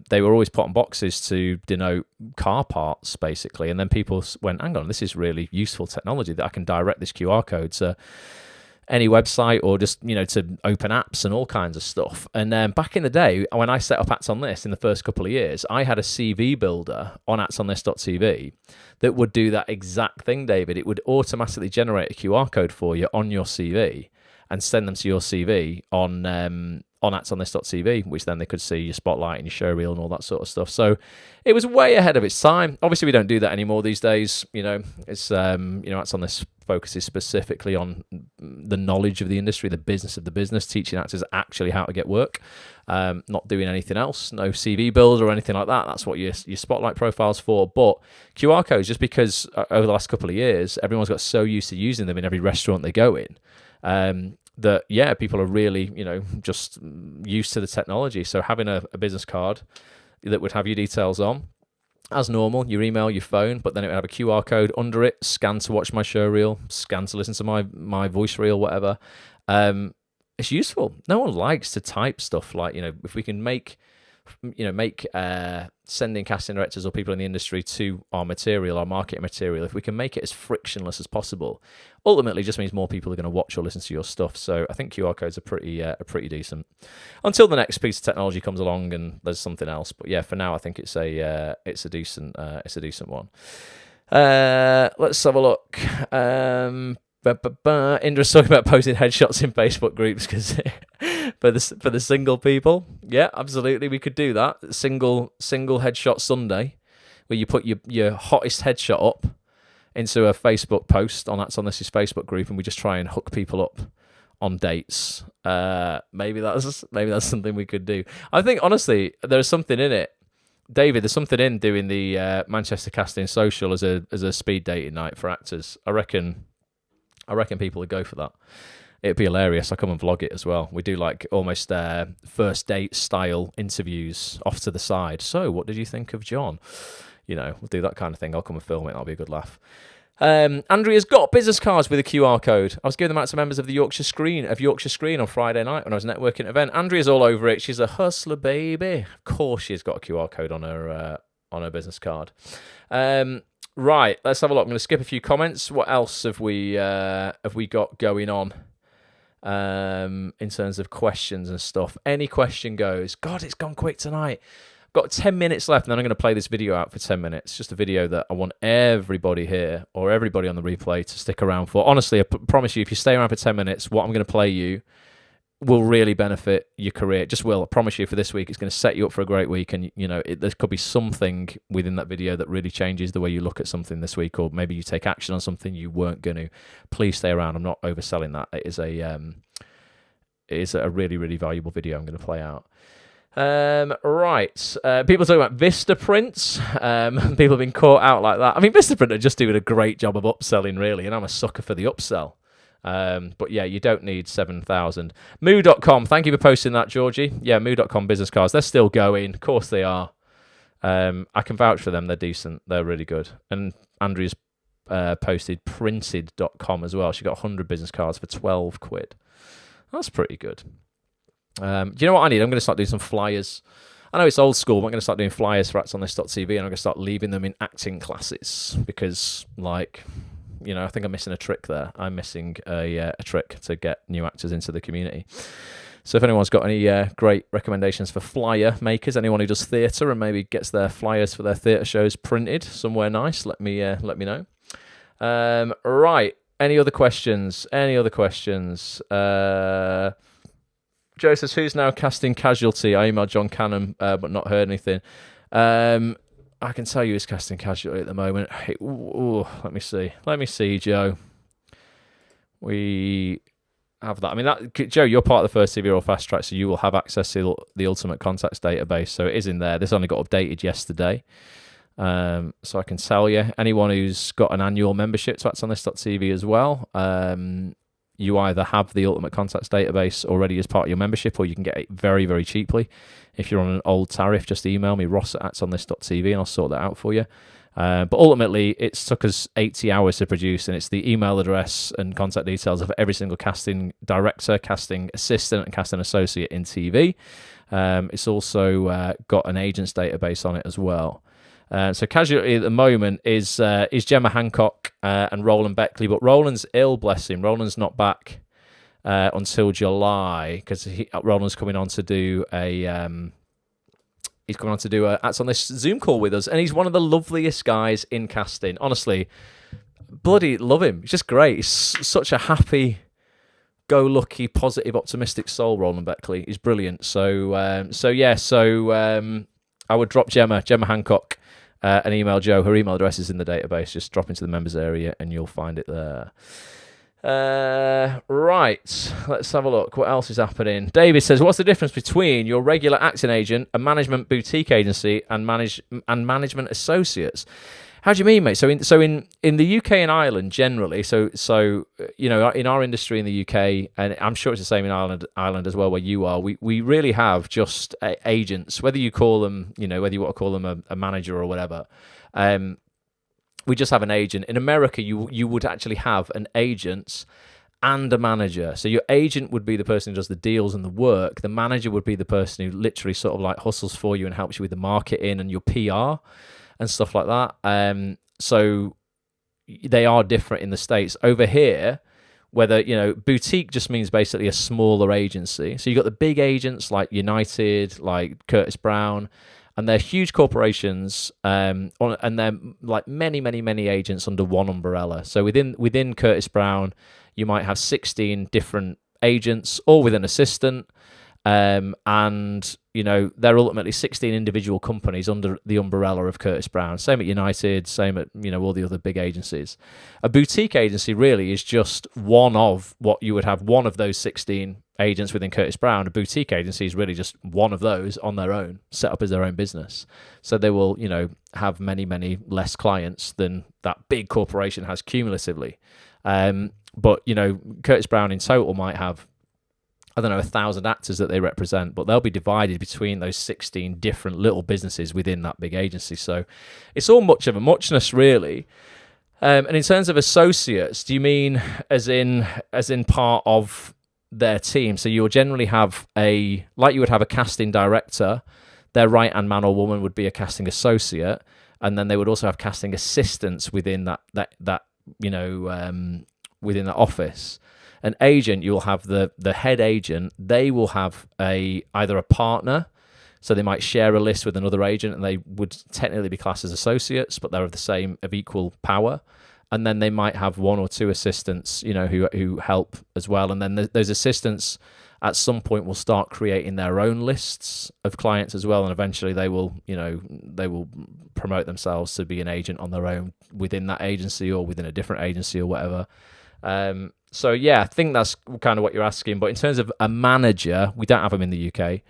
They were always put on boxes to denote car parts, basically. And then people went, hang on, this is really useful technology that I can direct this QR code to any website, or just, to open apps and all kinds of stuff. And back in the day, when I set up Acts on This in the first couple of years, I had a CV builder on actsonthis.tv that would do that exact thing, David. It would automatically generate a QR code for you on your CV and send them to your CV on actsonthis.tv, which then they could see your Spotlight and your Showreel and all that sort of stuff. So it was way ahead of its time. Obviously, we don't do that anymore these days. It's Acts on This focuses specifically on the knowledge of the industry, the business of the business, teaching actors actually how to get work, not doing anything else, no CV builds or anything like that. That's what your Spotlight profile's for. But QR codes, just because over the last couple of years, everyone's got so used to using them in every restaurant they go in, that, yeah, people are really, just used to the technology. So having a business card that would have your details on, as normal, your email, your phone, but then it would have a QR code under it, scan to watch my showreel, scan to listen to my voice reel, whatever. It's useful. No one likes to type stuff like, if we can make sending casting directors or people in the industry to our material, our marketing material, if we can make it as frictionless as possible, ultimately just means more people are going to watch or listen to your stuff. So I think QR codes are pretty decent until the next piece of technology comes along and there's something else. But yeah, for now I think it's a decent one. Let's have a look. Indra's talking about posting headshots in Facebook groups because for the single people. Yeah, absolutely, we could do that. Single headshot Sunday, where you put your hottest headshot up into a Facebook post on That's on This's Facebook group, and we just try and hook people up on dates. Maybe that's something we could do. I think honestly, there's something in it. David, there's something in doing the Manchester Casting Social as a speed dating night for actors. I reckon people would go for that. It'd be hilarious. I'll come and vlog it as well. We do like almost first date style interviews off to the side. So, what did you think of John? We'll do that kind of thing. I'll come and film it. That'll be a good laugh. Andrea's got business cards with a QR code. I was giving them out to members of Yorkshire Screen on Friday night when I was at a networking event. Andrea's all over it. She's a hustler, baby. Of course, she's got a QR code on her business card. Right, let's have a look. I'm going to skip a few comments. What else have we got going on in terms of questions and stuff? Any question goes. God, it's gone quick tonight. Got 10 minutes left, and then I'm going to play this video out for 10 minutes. Just a video that I want everybody here or everybody on the replay to stick around for. Honestly, I promise you, if you stay around for 10 minutes, what I'm going to play you will really benefit your career. It just will. I promise you, for this week, it's going to set you up for a great week. And, there could be something within that video that really changes the way you look at something this week, or maybe you take action on something you weren't going to. Please stay around. I'm not overselling that. It is a really, really valuable video I'm going to play out. Right. People talking about Vistaprint. People have been caught out like that. I mean, Vistaprint are just doing a great job of upselling, really, and I'm a sucker for the upsell. But yeah, you don't need 7,000. Moo.com, thank you for posting that, Georgie. Yeah, Moo.com business cards, they're still going. Of course they are. I can vouch for them. They're decent. They're really good. And Andrea's posted printed.com as well. She got 100 business cards for 12 quid. That's pretty good. Do you know what I need? I'm going to start doing some flyers. I know it's old school, but I'm going to start doing flyers for actsonthis.tv, and I'm going to start leaving them in acting classes because, like, I think I'm missing a trick there. I'm missing a trick to get new actors into the community. So if anyone's got any great recommendations for flyer makers, anyone who does theatre and maybe gets their flyers for their theatre shows printed somewhere nice, let me know. Right. Any other questions? Joe says, who's now casting Casualty? I emailed John Cannon, but not heard anything. I can tell you who's casting Casualty at the moment. Let me see, Joe. We have that. I mean, Joe, you're part of the first TV or Fast Track, so you will have access to the Ultimate Contacts database. So it is in there. This only got updated yesterday. So I can tell you, anyone who's got an annual membership to actsonthis.tv as well, you either have the Ultimate Contacts database already as part of your membership, or you can get it very, very cheaply. If you're on an old tariff, just email me, ross@actsonthis.tv, and I'll sort that out for you. But ultimately, it's took us 80 hours to produce, and it's the email address and contact details of every single casting director, casting assistant, and casting associate in TV. It's also got an agents database on it as well. So Casualty at the moment is Gemma Hancock and Roland Beckley, but Roland's ill, bless him. Roland's not back until July because Roland's coming on to do a Acts on this Zoom call with us, and he's one of the loveliest guys in casting. Honestly, bloody love him. He's just great. He's such a happy, go-lucky, positive, optimistic soul. Roland Beckley. He's brilliant. So I would drop Gemma Hancock. An email Joe. Her email address is in the database. Just drop into the members area and you'll find it there. Right, let's have a look. What else is happening? David says, what's the difference between your regular acting agent, a management boutique agency, and management associates? How do you mean, mate? So in the UK and Ireland generally, so in our industry in the UK, and I'm sure it's the same in Ireland as well, where you are, we really have just agents, whether you call them, whether you want to call them a manager or whatever. We just have an agent. In America, you would actually have an agent and a manager. So your agent would be the person who does the deals and the work. The manager would be the person who literally sort of like hustles for you and helps you with the marketing and your PR and stuff like that. So they are different in the States. Over here, whether, boutique just means basically a smaller agency. So you've got the big agents like United, like Curtis Brown, and they're huge corporations, and they're like many, many, many agents under one umbrella. So within Curtis Brown, you might have 16 different agents, all with an assistant, and they're ultimately 16 individual companies under the umbrella of Curtis Brown. Same at United, same at all the other big agencies. A boutique agency really is just one of what you would have one of those 16 agents within Curtis Brown. A boutique agency is really just one of those on their own, set up as their own business. So they will, have many, many less clients than that big corporation has cumulatively. But Curtis Brown in total might have, 1,000 actors that they represent, but they'll be divided between those 16 different little businesses within that big agency. So it's all much of a muchness, really. And in terms of associates, do you mean as in part of their team? So you'll generally have you would have a casting director, their right-hand man or woman would be a casting associate, and then they would also have casting assistants within that within that office. An agent, you'll have the head agent. They will have either a partner, so they might share a list with another agent, and they would technically be classed as associates, but they're of equal power. And then they might have one or two assistants, who help as well. And then those assistants, at some point, will start creating their own lists of clients as well, and eventually they will promote themselves to be an agent on their own within that agency or within a different agency or whatever. So yeah, I think that's kind of what you're asking. But in terms of a manager, we don't have them in the UK.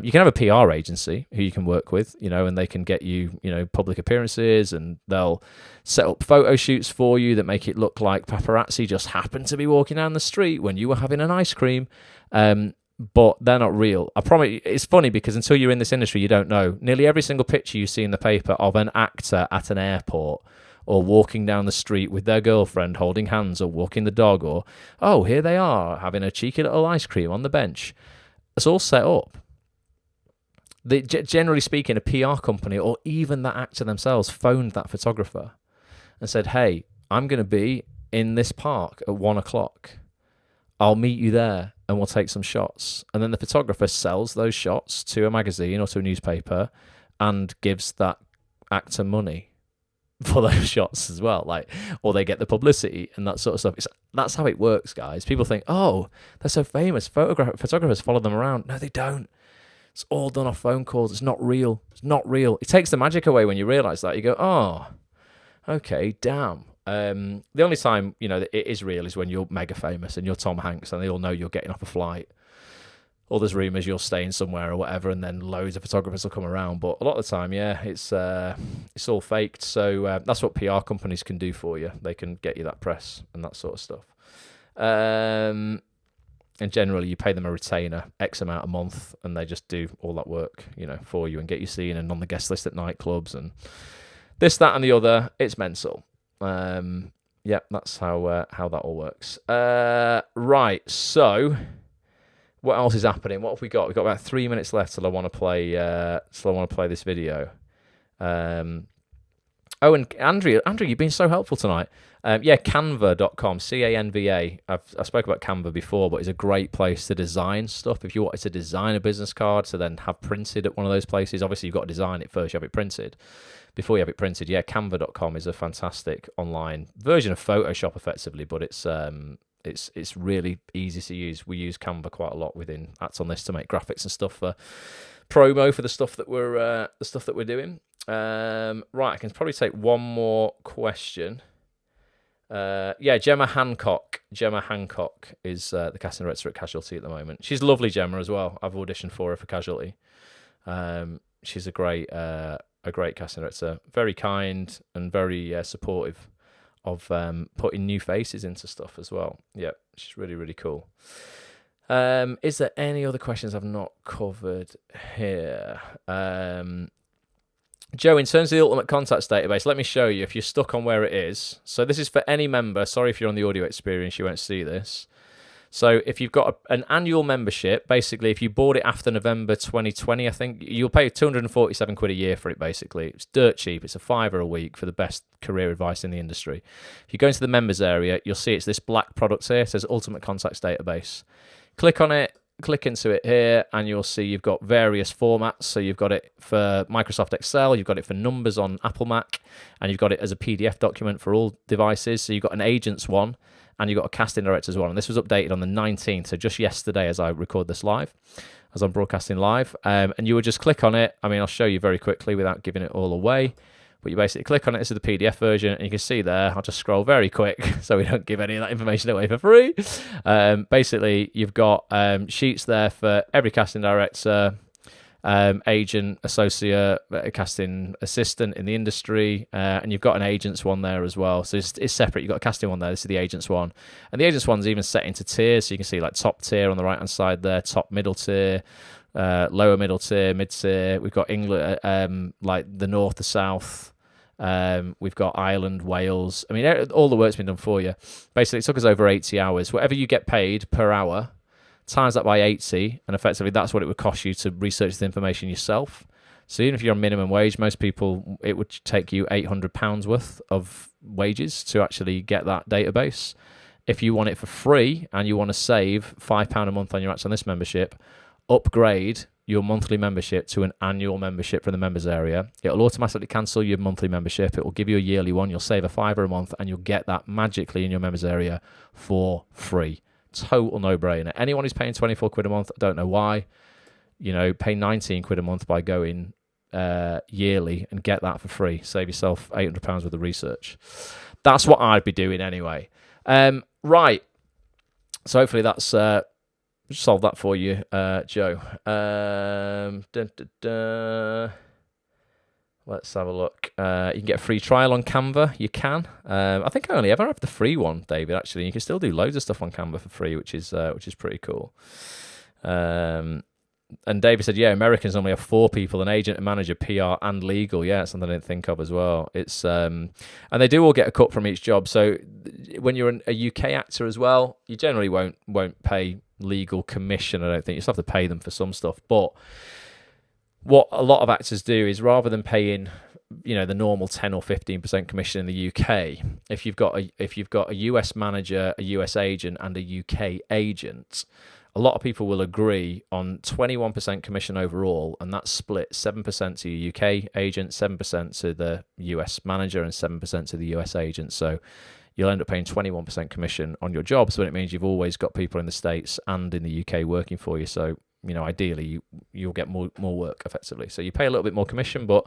You can have a PR agency who you can work with, and they can get you, public appearances, and they'll set up photo shoots for you that make it look like paparazzi just happened to be walking down the street when you were having an ice cream. But they're not real. I promise. It's funny because until you're in this industry, you don't know. Nearly every single picture you see in the paper of an actor at an airport, or walking down the street with their girlfriend holding hands, or walking the dog, or, oh, here they are having a cheeky little ice cream on the bench. It's all set up. Generally speaking, a PR company or even that actor themselves phoned that photographer and said, hey, I'm going to be in this park at 1:00. I'll meet you there and we'll take some shots. And then the photographer sells those shots to a magazine or to a newspaper and gives that actor money for those shots as well. Or they get the publicity and that sort of stuff. That's how it works, guys. People think, oh, they're so famous. Photographers follow them around. No, they don't. It's all done off phone calls. It's not real. It's not real. It takes the magic away when you realise that. You go, oh, okay, damn. The only time, that it is real is when you're mega famous and you're Tom Hanks and they all know you're getting off a flight. Or there's rumours you're staying somewhere or whatever, and then loads of photographers will come around. But a lot of the time, yeah, it's all faked. So that's what PR companies can do for you. They can get you that press and that sort of stuff. And generally, you pay them a retainer, X amount a month, and they just do all that work, for you and get you seen and on the guest list at nightclubs and this, that, and the other. It's mental. Yeah, that's how that all works. Right, so what else is happening? What have we got? We've got about 3 minutes left till I want to play. This video. Oh, and Andrew, you've been so helpful tonight. Canva.com, Canva. I spoke about Canva before, but it's a great place to design stuff. If you wanted to design a business card to then have printed at one of those places, obviously you've got to design it first, you have it printed. Before you have it printed, Canva.com is a fantastic online version of Photoshop, effectively, but it's really easy to use. We use Canva quite a lot within Ads on This to make graphics and stuff for promo for the stuff that we're doing. Right, I can probably take one more question. Gemma Hancock. Gemma Hancock is the casting director at Casualty at the moment. She's lovely, Gemma, as well. I've auditioned for her for Casualty. She's a great casting director. Very kind and very supportive of putting new faces into stuff as well. Yeah, she's really, really cool. Is there any other questions I've not covered here? Joe, in terms of the Ultimate Contacts database, let me show you if you're stuck on where it is. So this is for any member. Sorry if you're on the audio experience, you won't see this. So if you've got an annual membership, basically, if you bought it after November 2020, I think you'll pay 247 quid a year for it, basically. It's dirt cheap. It's a £5 a week for the best career advice in the industry. If you go into the members area, you'll see it's this black product here. It says Ultimate Contacts Database. Click on it. Click into it here and you'll see you've got various formats. So you've got it for Microsoft Excel, you've got it for numbers on Apple Mac, and you've got it as a PDF document for all devices. So you've got an agents one and you've got a casting directors one. And this was updated on the 19th, so just yesterday as I record this live, as I'm broadcasting live. And you would just click on it. I mean, I'll show you very quickly without giving it all away. But you basically click on it, this is the PDF version, and you can see there, I'll just scroll very quick so we don't give any of that information away for free. Basically, you've got sheets there for every casting director, agent, associate, casting assistant in the industry, and you've got an agents one there as well. So it's separate. You've got a casting one there. This is the agents one. And the agents one's even set into tiers, so you can see like top tier on the right-hand side there, top middle tier, lower middle tier, mid tier. We've got England, like the north, the south. We've got Ireland, Wales. I mean, all the work's been done for you. Basically, it took us over 80 hours. Whatever you get paid per hour, times that by 80, and effectively that's what it would cost you to research the information yourself. So even if you're on minimum wage, most people, it would take you £800 worth of wages to actually get that database. If you want it for free and you want to save £5 a month on your Ads on This membership, upgrade your monthly membership to an annual membership from the members area. It'll automatically cancel your monthly membership. It will give you a yearly one. You'll save a £5 a month and you'll get that magically in your members area for free. Total no-brainer. Anyone who's paying 24 quid a month, I don't know why, pay 19 quid a month by going yearly and get that for free. Save yourself £800 worth of research. That's what I'd be doing anyway. Right. So hopefully that's solved that for you, Joe. Let's have a look. You can get a free trial on Canva. You can. I think I only ever have the free one, David. Actually, you can still do loads of stuff on Canva for free, which is pretty cool. And David said, yeah, Americans normally have 4 people: an agent, a manager, PR, and legal. Yeah, it's something I didn't think of as well. It's and they do all get a cut from each job. So when you're a UK actor as well, you generally won't pay legal commission. I don't think you still have to pay them for some stuff. But what a lot of actors do is, rather than paying, the normal 10 or 15% commission in the UK, if you've got a US manager, a US agent, and a UK agent, a lot of people will agree on 21% commission overall, and that's split 7% to your UK agent, 7% to the US manager, and 7% to the US agent. So you'll end up paying 21% commission on your job. So it means you've always got people in the States and in the UK working for you. So ideally you'll get more work effectively. So you pay a little bit more commission, but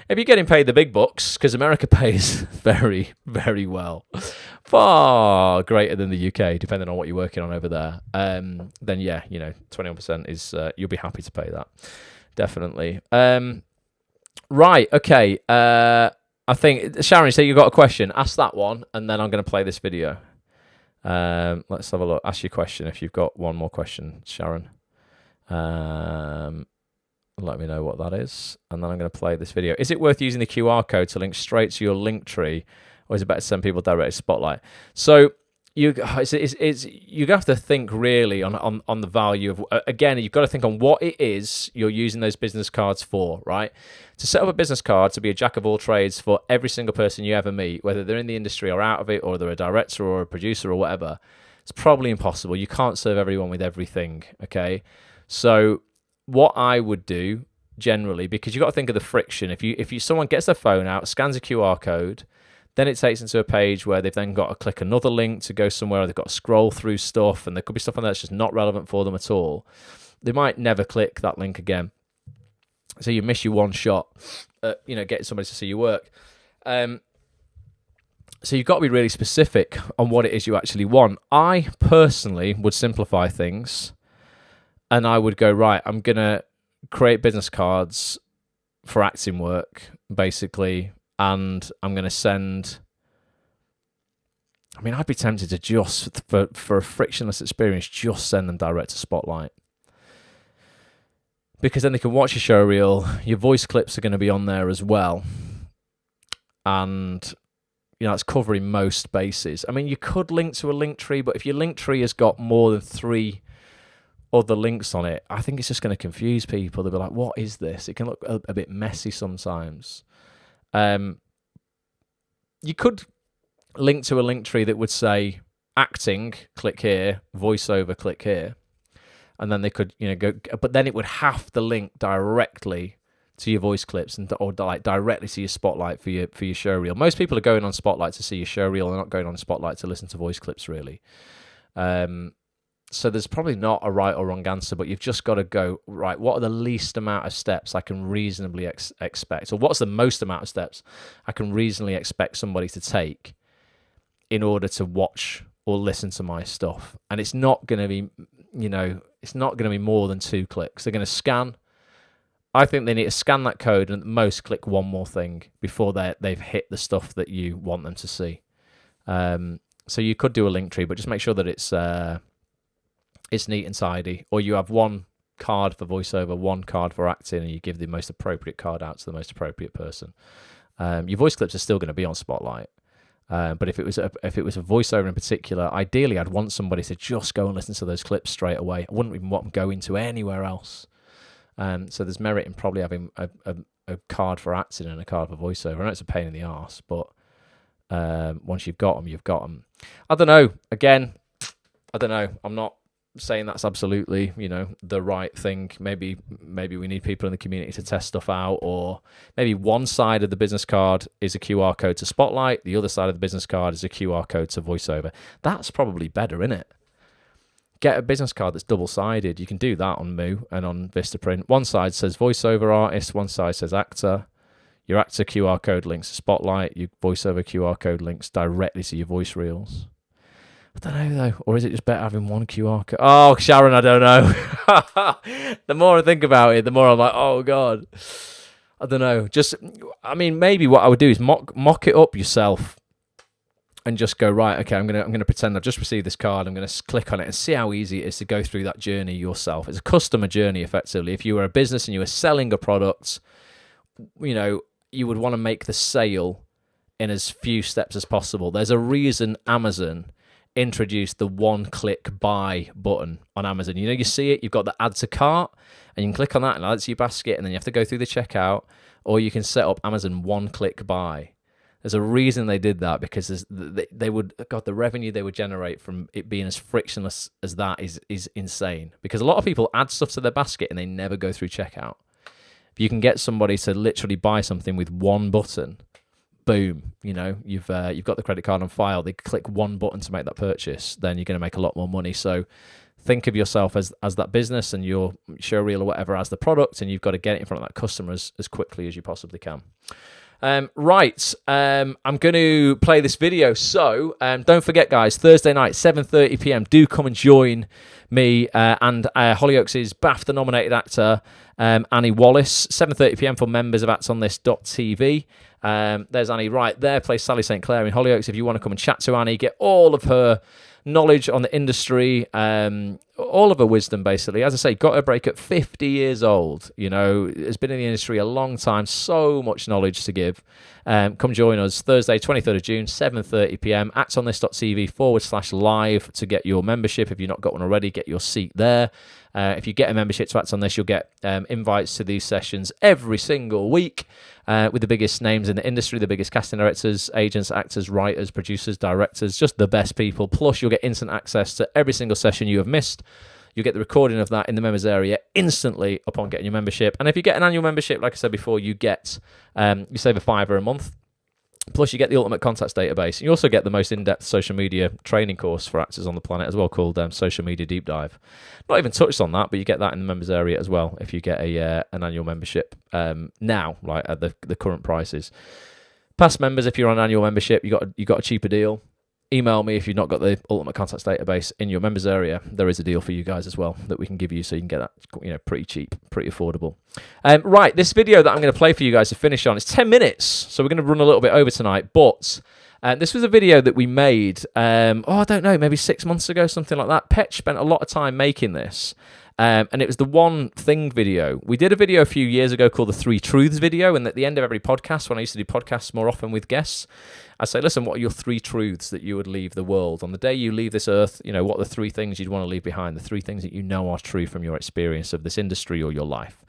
if you're getting paid the big bucks, because America pays very, very well, far greater than the UK, depending on what you're working on over there, then 21% is, you'll be happy to pay that. Definitely. Right. Okay. I think, Sharon, you say you got a question. Ask that one, and then I'm going to play this video. Let's have a look. Ask your question if you've got one more question, Sharon. Let me know what that is, and then I'm going to play this video. Is it worth using the QR code to link straight to your link tree, or is it better to send people directly to Spotlight? So you have to think really on the value of, again, you've got to think on what it is you're using those business cards for, right? To set up a business card to be a jack of all trades for every single person you ever meet, whether they're in the industry or out of it, or they're a director or a producer or whatever, it's probably impossible. You can't serve everyone with everything, okay? So what I would do generally, because you've got to think of the friction. If someone gets their phone out, scans a QR code, then it takes them to a page where they've then got to click another link to go somewhere, or they've got to scroll through stuff, and there could be stuff on there that's just not relevant for them at all. They might never click that link again. So you miss your one shot at, getting somebody to see your work. So you've got to be really specific on what it is you actually want. I personally would simplify things, and I would go, right, I'm going to create business cards for acting work, basically, and I'm going to send... I'd be tempted to just, for a frictionless experience, just send them direct to Spotlight. Because then they can watch your showreel, your voice clips are going to be on there as well. And, it's covering most bases. You could link to a link tree, but if your link tree has got more than 3 other links on it, I think it's just going to confuse people. They'll be like, what is this? It can look a bit messy sometimes. You could link to a link tree that would say acting, click here, voiceover, click here. And then they could, go, but then it would have to link directly to your voice clips or directly to your Spotlight for your showreel. Most people are going on Spotlight to see your showreel. They're not going on Spotlight to listen to voice clips, really. So there's probably not a right or wrong answer, but you've just got to go, right, what are the least amount of steps I can reasonably expect? Or what's the most amount of steps I can reasonably expect somebody to take in order to watch or listen to my stuff? And it's not going to be, it's not going to be more than 2 clicks. They're going to scan. I think they need to scan that code and at most click one more thing before they've hit the stuff that you want them to see. So you could do a link tree, but just make sure that it's neat and tidy, or you have one card for voiceover, one card for acting, and you give the most appropriate card out to the most appropriate person. Your voice clips are still going to be on Spotlight, but if it was a voiceover in particular, ideally I'd want somebody to just go and listen to those clips straight away. I wouldn't even want them going to anywhere else. So there's merit in probably having a card for acting and a card for voiceover. I know it's a pain in the arse, but once you've got them, you've got them. I don't know. Again, I don't know. I'm not saying that's absolutely, the right thing. Maybe we need people in the community to test stuff out, or maybe one side of the business card is a QR code to Spotlight, the other side of the business card is a QR code to voiceover. That's probably better, isn't it? Get a business card that's double-sided. You can do that on Moo and on Vistaprint. One side says voiceover artist, one side says actor. Your actor QR code links to Spotlight, your voiceover QR code links directly to your voice reels. I don't know, though. Or is it just better having one QR code? Oh, Sharon, I don't know. The more I think about it, the more I'm like, oh, God. I don't know. Maybe what I would do is mock it up yourself and just go, right, okay, I'm gonna pretend I've just received this card. I'm going to click on it and see how easy it is to go through that journey yourself. It's a customer journey, effectively. If you were a business and you were selling a product, you would want to make the sale in as few steps as possible. There's a reason Amazon introduced the one-click buy button on Amazon. You know, you see it, you've got the add to cart, and you can click on that and add it to your basket, and then you have to go through the checkout, or you can set up Amazon one-click buy. There's a reason they did that, because they would, God, the revenue they would generate from it being as frictionless as that is insane. Because a lot of people add stuff to their basket and they never go through checkout. If you can get somebody to literally buy something with one button, boom, you know, you've got the credit card on file. They click one button to make that purchase, then you're going to make a lot more money. So think of yourself as that business, and your showreel or whatever as the product, and you've got to get it in front of that customer as quickly as you possibly can. I'm going to play this video. So don't forget, guys, Thursday night, 7:30 p.m. Do come and join me and Hollyoaks' BAFTA-nominated actor, Annie Wallace, 7:30 p.m. for members of actsonthis.tv. There's Annie right there, plays Sally St. Clair in Hollyoaks. If you want to come and chat to Annie, get all of her knowledge on the industry, all of her wisdom, basically. As I say, got her break at 50 years old, you know, has been in the industry a long time, so much knowledge to give. Come join us Thursday, 23rd of June, 7:30 p.m. actsonthis.tv/live to get your membership. If you've not got one already, get your seat there. If you get a membership to Acts on This, you'll get invites to these sessions every single week with the biggest names in the industry, the biggest casting directors, agents, actors, writers, producers, directors, just the best people. Plus, you'll get instant access to every single session you have missed. You'll get the recording of that in the members area instantly upon getting your membership. And if you get an annual membership, like I said before, you get you save a $5 a month. Plus, you get the Ultimate Contacts database. You also get the most in-depth social media training course for actors on the planet as well, called Social Media Deep Dive. Not even touched on that, but you get that in the members area as well if you get an annual membership now, like at the current prices. Past members, if you're on an annual membership, you got a cheaper deal. Email me if you've not got the Ultimate Contacts database in your members area. There is a deal for you guys as well that we can give you, so you can get that, you know, pretty cheap, pretty affordable. Right, this video that I'm going to play for you guys to finish on, it's 10 minutes, so we're going to run a little bit over tonight, but this was a video that we made, I don't know, maybe 6 months ago, something like that. Petch spent a lot of time making this. And it was the one thing video. We did a video a few years ago called the 3 Truths video, and at the end of every podcast, when I used to do podcasts more often with guests, I say, listen, what are your 3 truths that you would leave the world? On the day you leave this earth, you know, what are the 3 things you'd want to leave behind, the 3 things that you know are true from your experience of this industry or your life?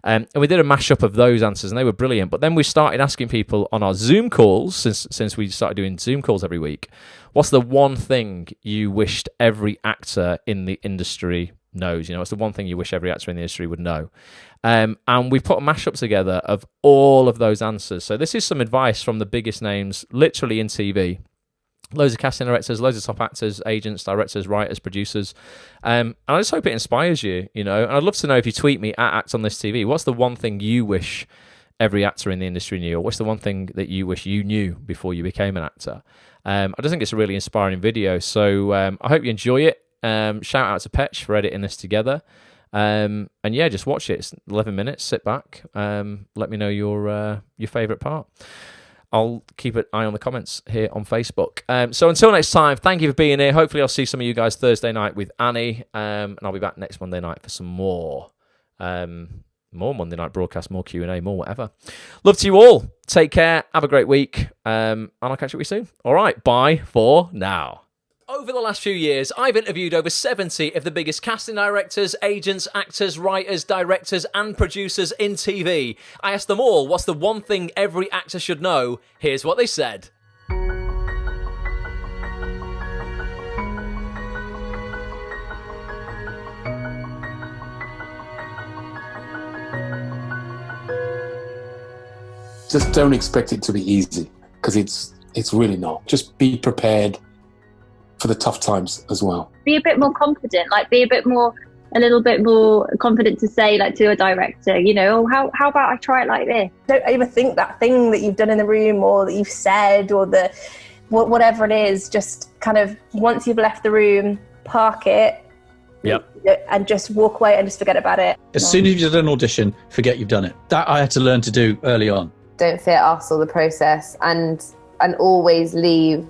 And we did a mashup of those answers, and they were brilliant. But then we started asking people on our Zoom calls, since we started doing Zoom calls every week, what's the one thing you wished every actor in the industry knows? You know, it's the one thing you wish every actor in the industry would know. And we put a mashup together of all of those answers. So this is some advice from the biggest names, literally in TV. Loads of casting directors, loads of top actors, agents, directors, writers, producers. And I just hope it inspires you, you know. And I'd love to know if you tweet me at Acts on This TV, what's the one thing you wish every actor in the industry knew? Or what's the one thing that you wish you knew before you became an actor? I just think it's a really inspiring video. So I hope you enjoy it. Shout out to Petch for editing this together. And yeah, just watch it. It's 11 minutes. Sit back. Let me know your favourite part. I'll keep an eye on the comments here on Facebook. So until next time, thank you for being here. Hopefully I'll see some of you guys Thursday night with Annie. And I'll be back next Monday night for some more Monday night broadcast, more Q&A, more whatever. Love to you all. Take care. Have a great week. And I'll catch up with you soon. All right. Bye for now. Over the last few years, I've interviewed over 70 of the biggest casting directors, agents, actors, writers, directors, and producers in TV. I asked them all, what's the one thing every actor should know? Here's what they said. Just don't expect it to be easy, because it's really not. Just be prepared for the tough times as well. Be a bit more confident, like be a little bit more confident to say, like, to a director, you know, how about I try it like this? Don't overthink that thing that you've done in the room or that you've said or whatever it is. Just kind of, once you've left the room, park it. Yep. And just walk away and just forget about it. As soon as you've done an audition, forget you've done it. That I had to learn to do early on. Don't fear us or the process, and always leave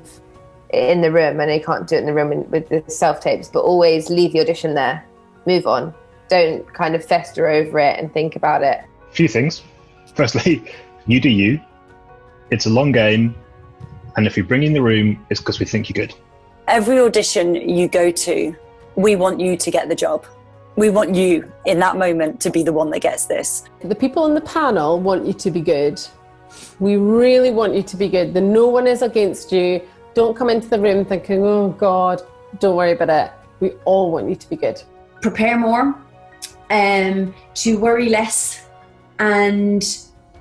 in the room. I know you can't do it in the room with the self-tapes, but always leave the audition there. Move on. Don't kind of fester over it and think about it. A few things. Firstly, you do you. It's a long game. And if we bring you in the room, it's because we think you're good. Every audition you go to, we want you to get the job. We want you in that moment to be the one that gets this. The people on the panel want you to be good. We really want you to be good. No one is against you. Don't come into the room thinking, oh God, don't worry about it. We all want you to be good. Prepare more, to worry less, and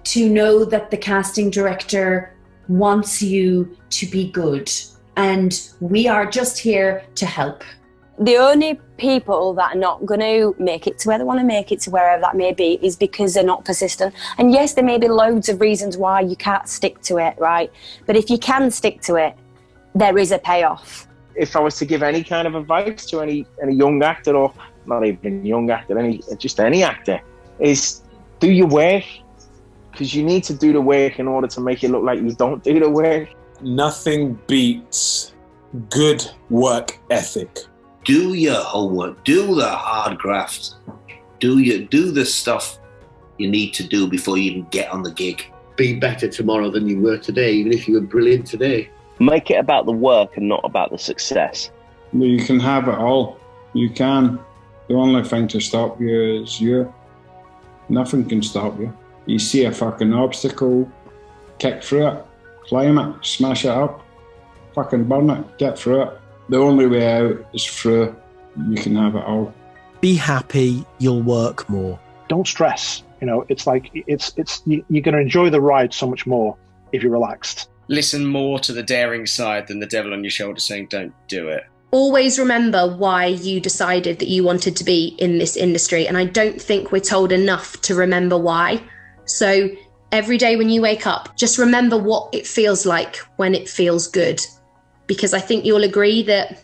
to know that the casting director wants you to be good. And we are just here to help. The only people that are not going to make it to where they want to make it to, wherever that may be, is because they're not persistent. And yes, there may be loads of reasons why you can't stick to it, right? But if you can stick to it, there is a payoff. If I was to give any kind of advice to any young actor, or not even young actor, just any actor, is do your work, because you need to do the work in order to make it look like you don't do the work. Nothing beats good work ethic. Do your homework, do the hard graft, do the stuff you need to do before you even get on the gig. Be better tomorrow than you were today, even if you were brilliant today. Make it about the work and not about the success. You can have it all. You can. The only thing to stop you is you. Nothing can stop you. You see a fucking obstacle, kick through it, climb it, smash it up, fucking burn it, get through it. The only way out is through. You can have it all. Be happy, you'll work more. Don't stress. It's like you're going to enjoy the ride so much more if you're relaxed. Listen more to the daring side than the devil on your shoulder saying don't do it. Always remember why you decided that you wanted to be in this industry, and I don't think we're told enough to remember why. So every day when you wake up, just remember what it feels like when it feels good, because I think you'll agree that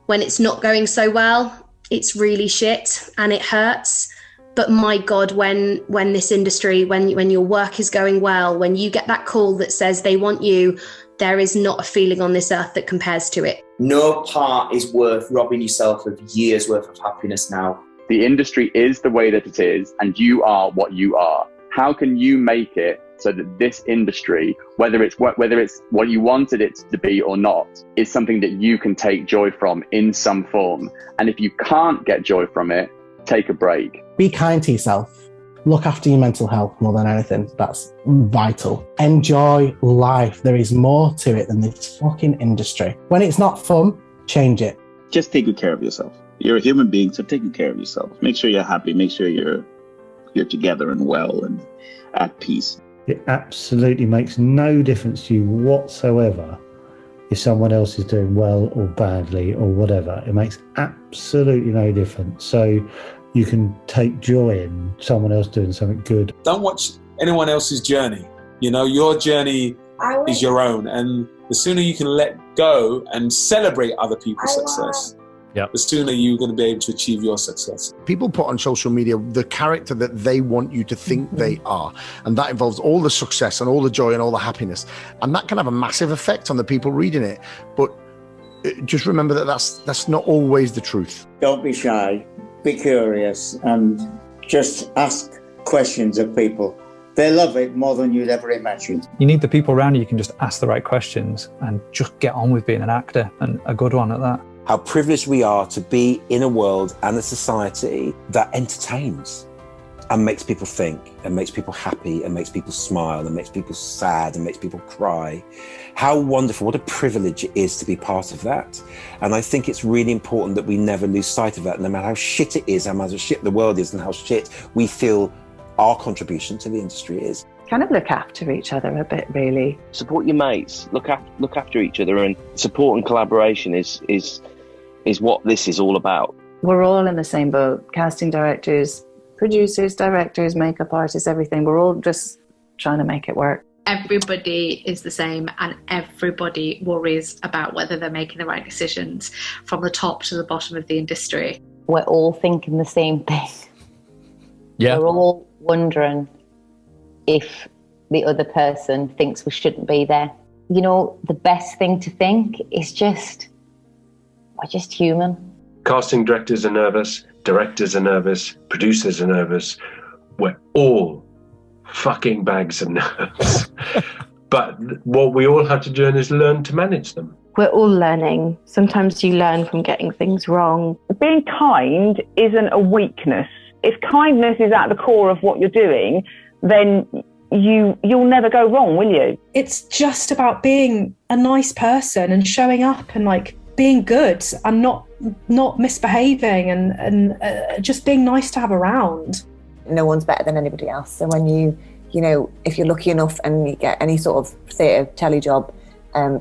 when it's not going so well, it's really shit and it hurts. But my God, when this industry, when your work is going well, when you get that call that says they want you, there is not a feeling on this earth that compares to it. No part is worth robbing yourself of years worth of happiness now. The industry is the way that it is, and you are what you are. How can you make it so that this industry, whether it's what you wanted it to be or not, is something that you can take joy from in some form? And if you can't get joy from it, take a break. Be kind to yourself. Look after your mental health more than anything. That's vital. Enjoy life. There is more to it than this fucking industry. When it's not fun, change it. Just take good care of yourself. You're a human being, so take good care of yourself. Make sure you're happy. Make sure you're together and well and at peace. It absolutely makes no difference to you whatsoever if someone else is doing well or badly or whatever. It makes absolutely no difference. So you can take joy in someone else doing something good. Don't watch anyone else's journey. Your journey is your own. And the sooner you can let go and celebrate other people's success, the sooner you're going to be able to achieve your success. People put on social media the character that they want you to think they are. And that involves all the success and all the joy and all the happiness. And that can have a massive effect on the people reading it. But just remember that that's not always the truth. Don't be shy. Be curious and just ask questions of people. They love it more than you'd ever imagine. You need the people around you can just ask the right questions and just get on with being an actor, and a good one at that. How privileged we are to be in a world and a society that entertains and makes people think and makes people happy and makes people smile and makes people sad and makes people cry. How wonderful, what a privilege it is to be part of that. And I think it's really important that we never lose sight of that, no matter how shit it is, how much shit the world is and how shit we feel our contribution to the industry is. Kind of look after each other a bit, really. Support your mates, look after each other, and support and collaboration is what this is all about. We're all in the same boat, casting directors, producers, directors, makeup artists, everything. We're all just trying to make it work. Everybody is the same and everybody worries about whether they're making the right decisions from the top to the bottom of the industry. We're all thinking the same thing. Yeah. We're all wondering if the other person thinks we shouldn't be there. The best thing to think is we're just human. Casting directors are nervous, directors are nervous, producers are nervous. We're all fucking bags of nerves. But what we all have to do is learn to manage them. We're all learning. Sometimes you learn from getting things wrong. Being kind isn't a weakness. If kindness is at the core of what you're doing, then you'll never go wrong, will you? It's just about being a nice person and showing up and like being good and not misbehaving and just being nice to have around. No one's better than anybody else. So when you know, if you're lucky enough and you get any sort of theatre telly job,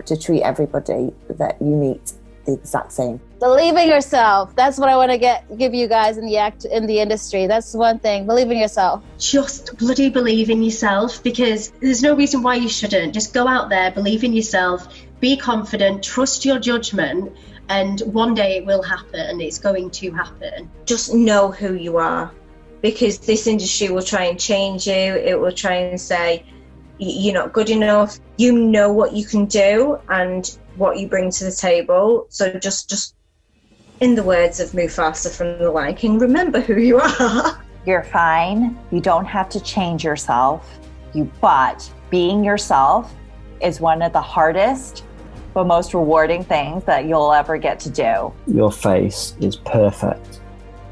to treat everybody that you meet the exact same. Believe in yourself. That's what I want to give you guys in the industry. That's one thing. Believe in yourself. Just bloody believe in yourself, because there's no reason why you shouldn't. Just go out there, believe in yourself, be confident, trust your judgment, and one day it will happen. It's going to happen. Just know who you are, because this industry will try and change you. It will try and say, you're not good enough. You know what you can do and what you bring to the table. So just in the words of Mufasa from The Lion King, remember who you are. You're fine. You don't have to change yourself. But being yourself is one of the hardest but most rewarding things that you'll ever get to do. Your face is perfect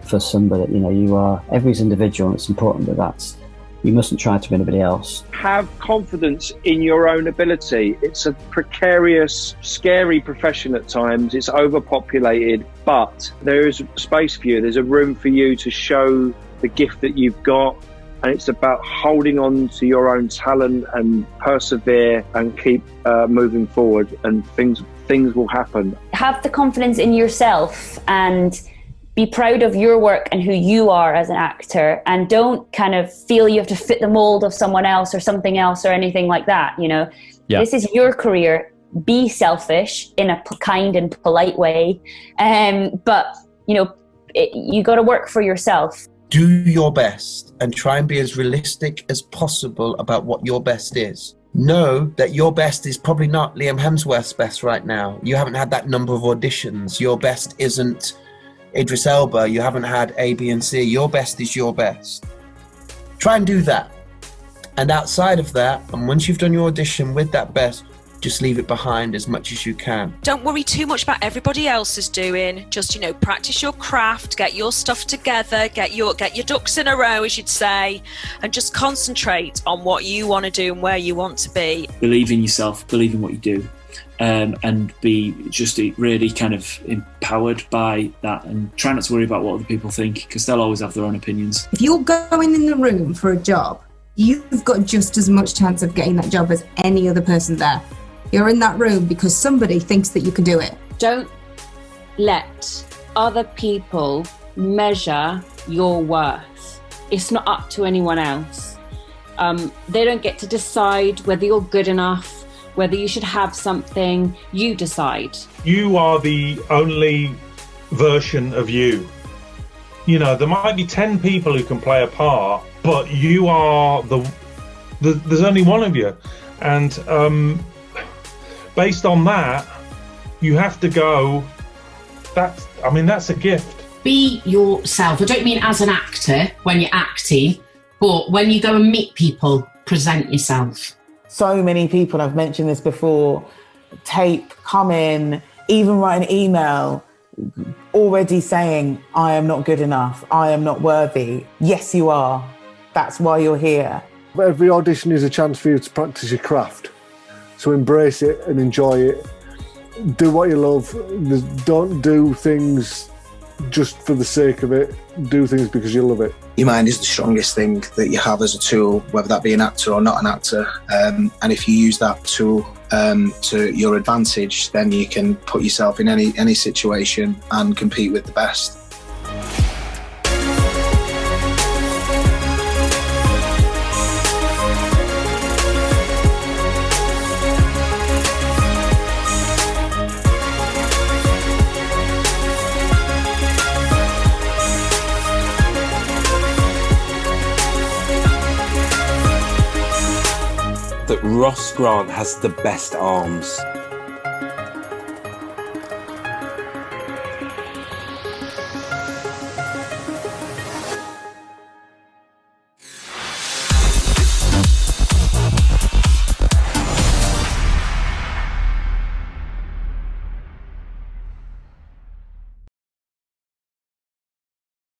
for somebody. You know, you are every individual, and it's important that you mustn't try to be anybody else. Have confidence in your own ability. It's a precarious, scary profession at times. It's overpopulated, but there is space for you. There's a room for you to show the gift that you've got. And it's about holding on to your own talent and persevere and keep moving forward, and things will happen. Have the confidence in yourself and be proud of your work and who you are as an actor, and don't kind of feel you have to fit the mold of someone else or something else or anything like that. You know, This is your career. Be selfish in a kind and polite way. But, you know, you got to work for yourself. Do your best and try and be as realistic as possible about what your best is. Know that your best is probably not Liam Hemsworth's best right now. You haven't had that number of auditions. Your best isn't Idris Elba. You haven't had A, B, and C. Your best is your best. Try and do that. And outside of that, and once you've done your audition with that best, just leave it behind as much as you can. Don't worry too much about everybody else is doing. Just, you know, practice your craft, get your stuff together, get your ducks in a row, as you'd say, and just concentrate on what you want to do and where you want to be. Believe in yourself, believe in what you do. And be just really kind of empowered by that, and try not to worry about what other people think, because they'll always have their own opinions. If you're going in the room for a job, you've got just as much chance of getting that job as any other person there. You're in that room because somebody thinks that you can do it. Don't let other people measure your worth. It's not up to anyone else. They don't get to decide whether you're good enough, whether you should have something. You decide. You are the only version of you. You know, there might be 10 people who can play a part, but you are there's only one of you. And based on that, you have to go, that's a gift. Be yourself. I don't mean as an actor when you're acting, but when you go and meet people, present yourself. So many people, I've mentioned this before, tape, come in, even write an email, already saying, I am not good enough, I am not worthy. Yes, you are. That's why you're here. Every audition is a chance for you to practice your craft. So embrace it and enjoy it. Do what you love. Don't do things just for the sake of it. Do things because you love it. Your mind is the strongest thing that you have as a tool, whether that be an actor or not an actor. And if you use that tool to your advantage, then you can put yourself in any situation and compete with the best. That Ross Grant has the best arms.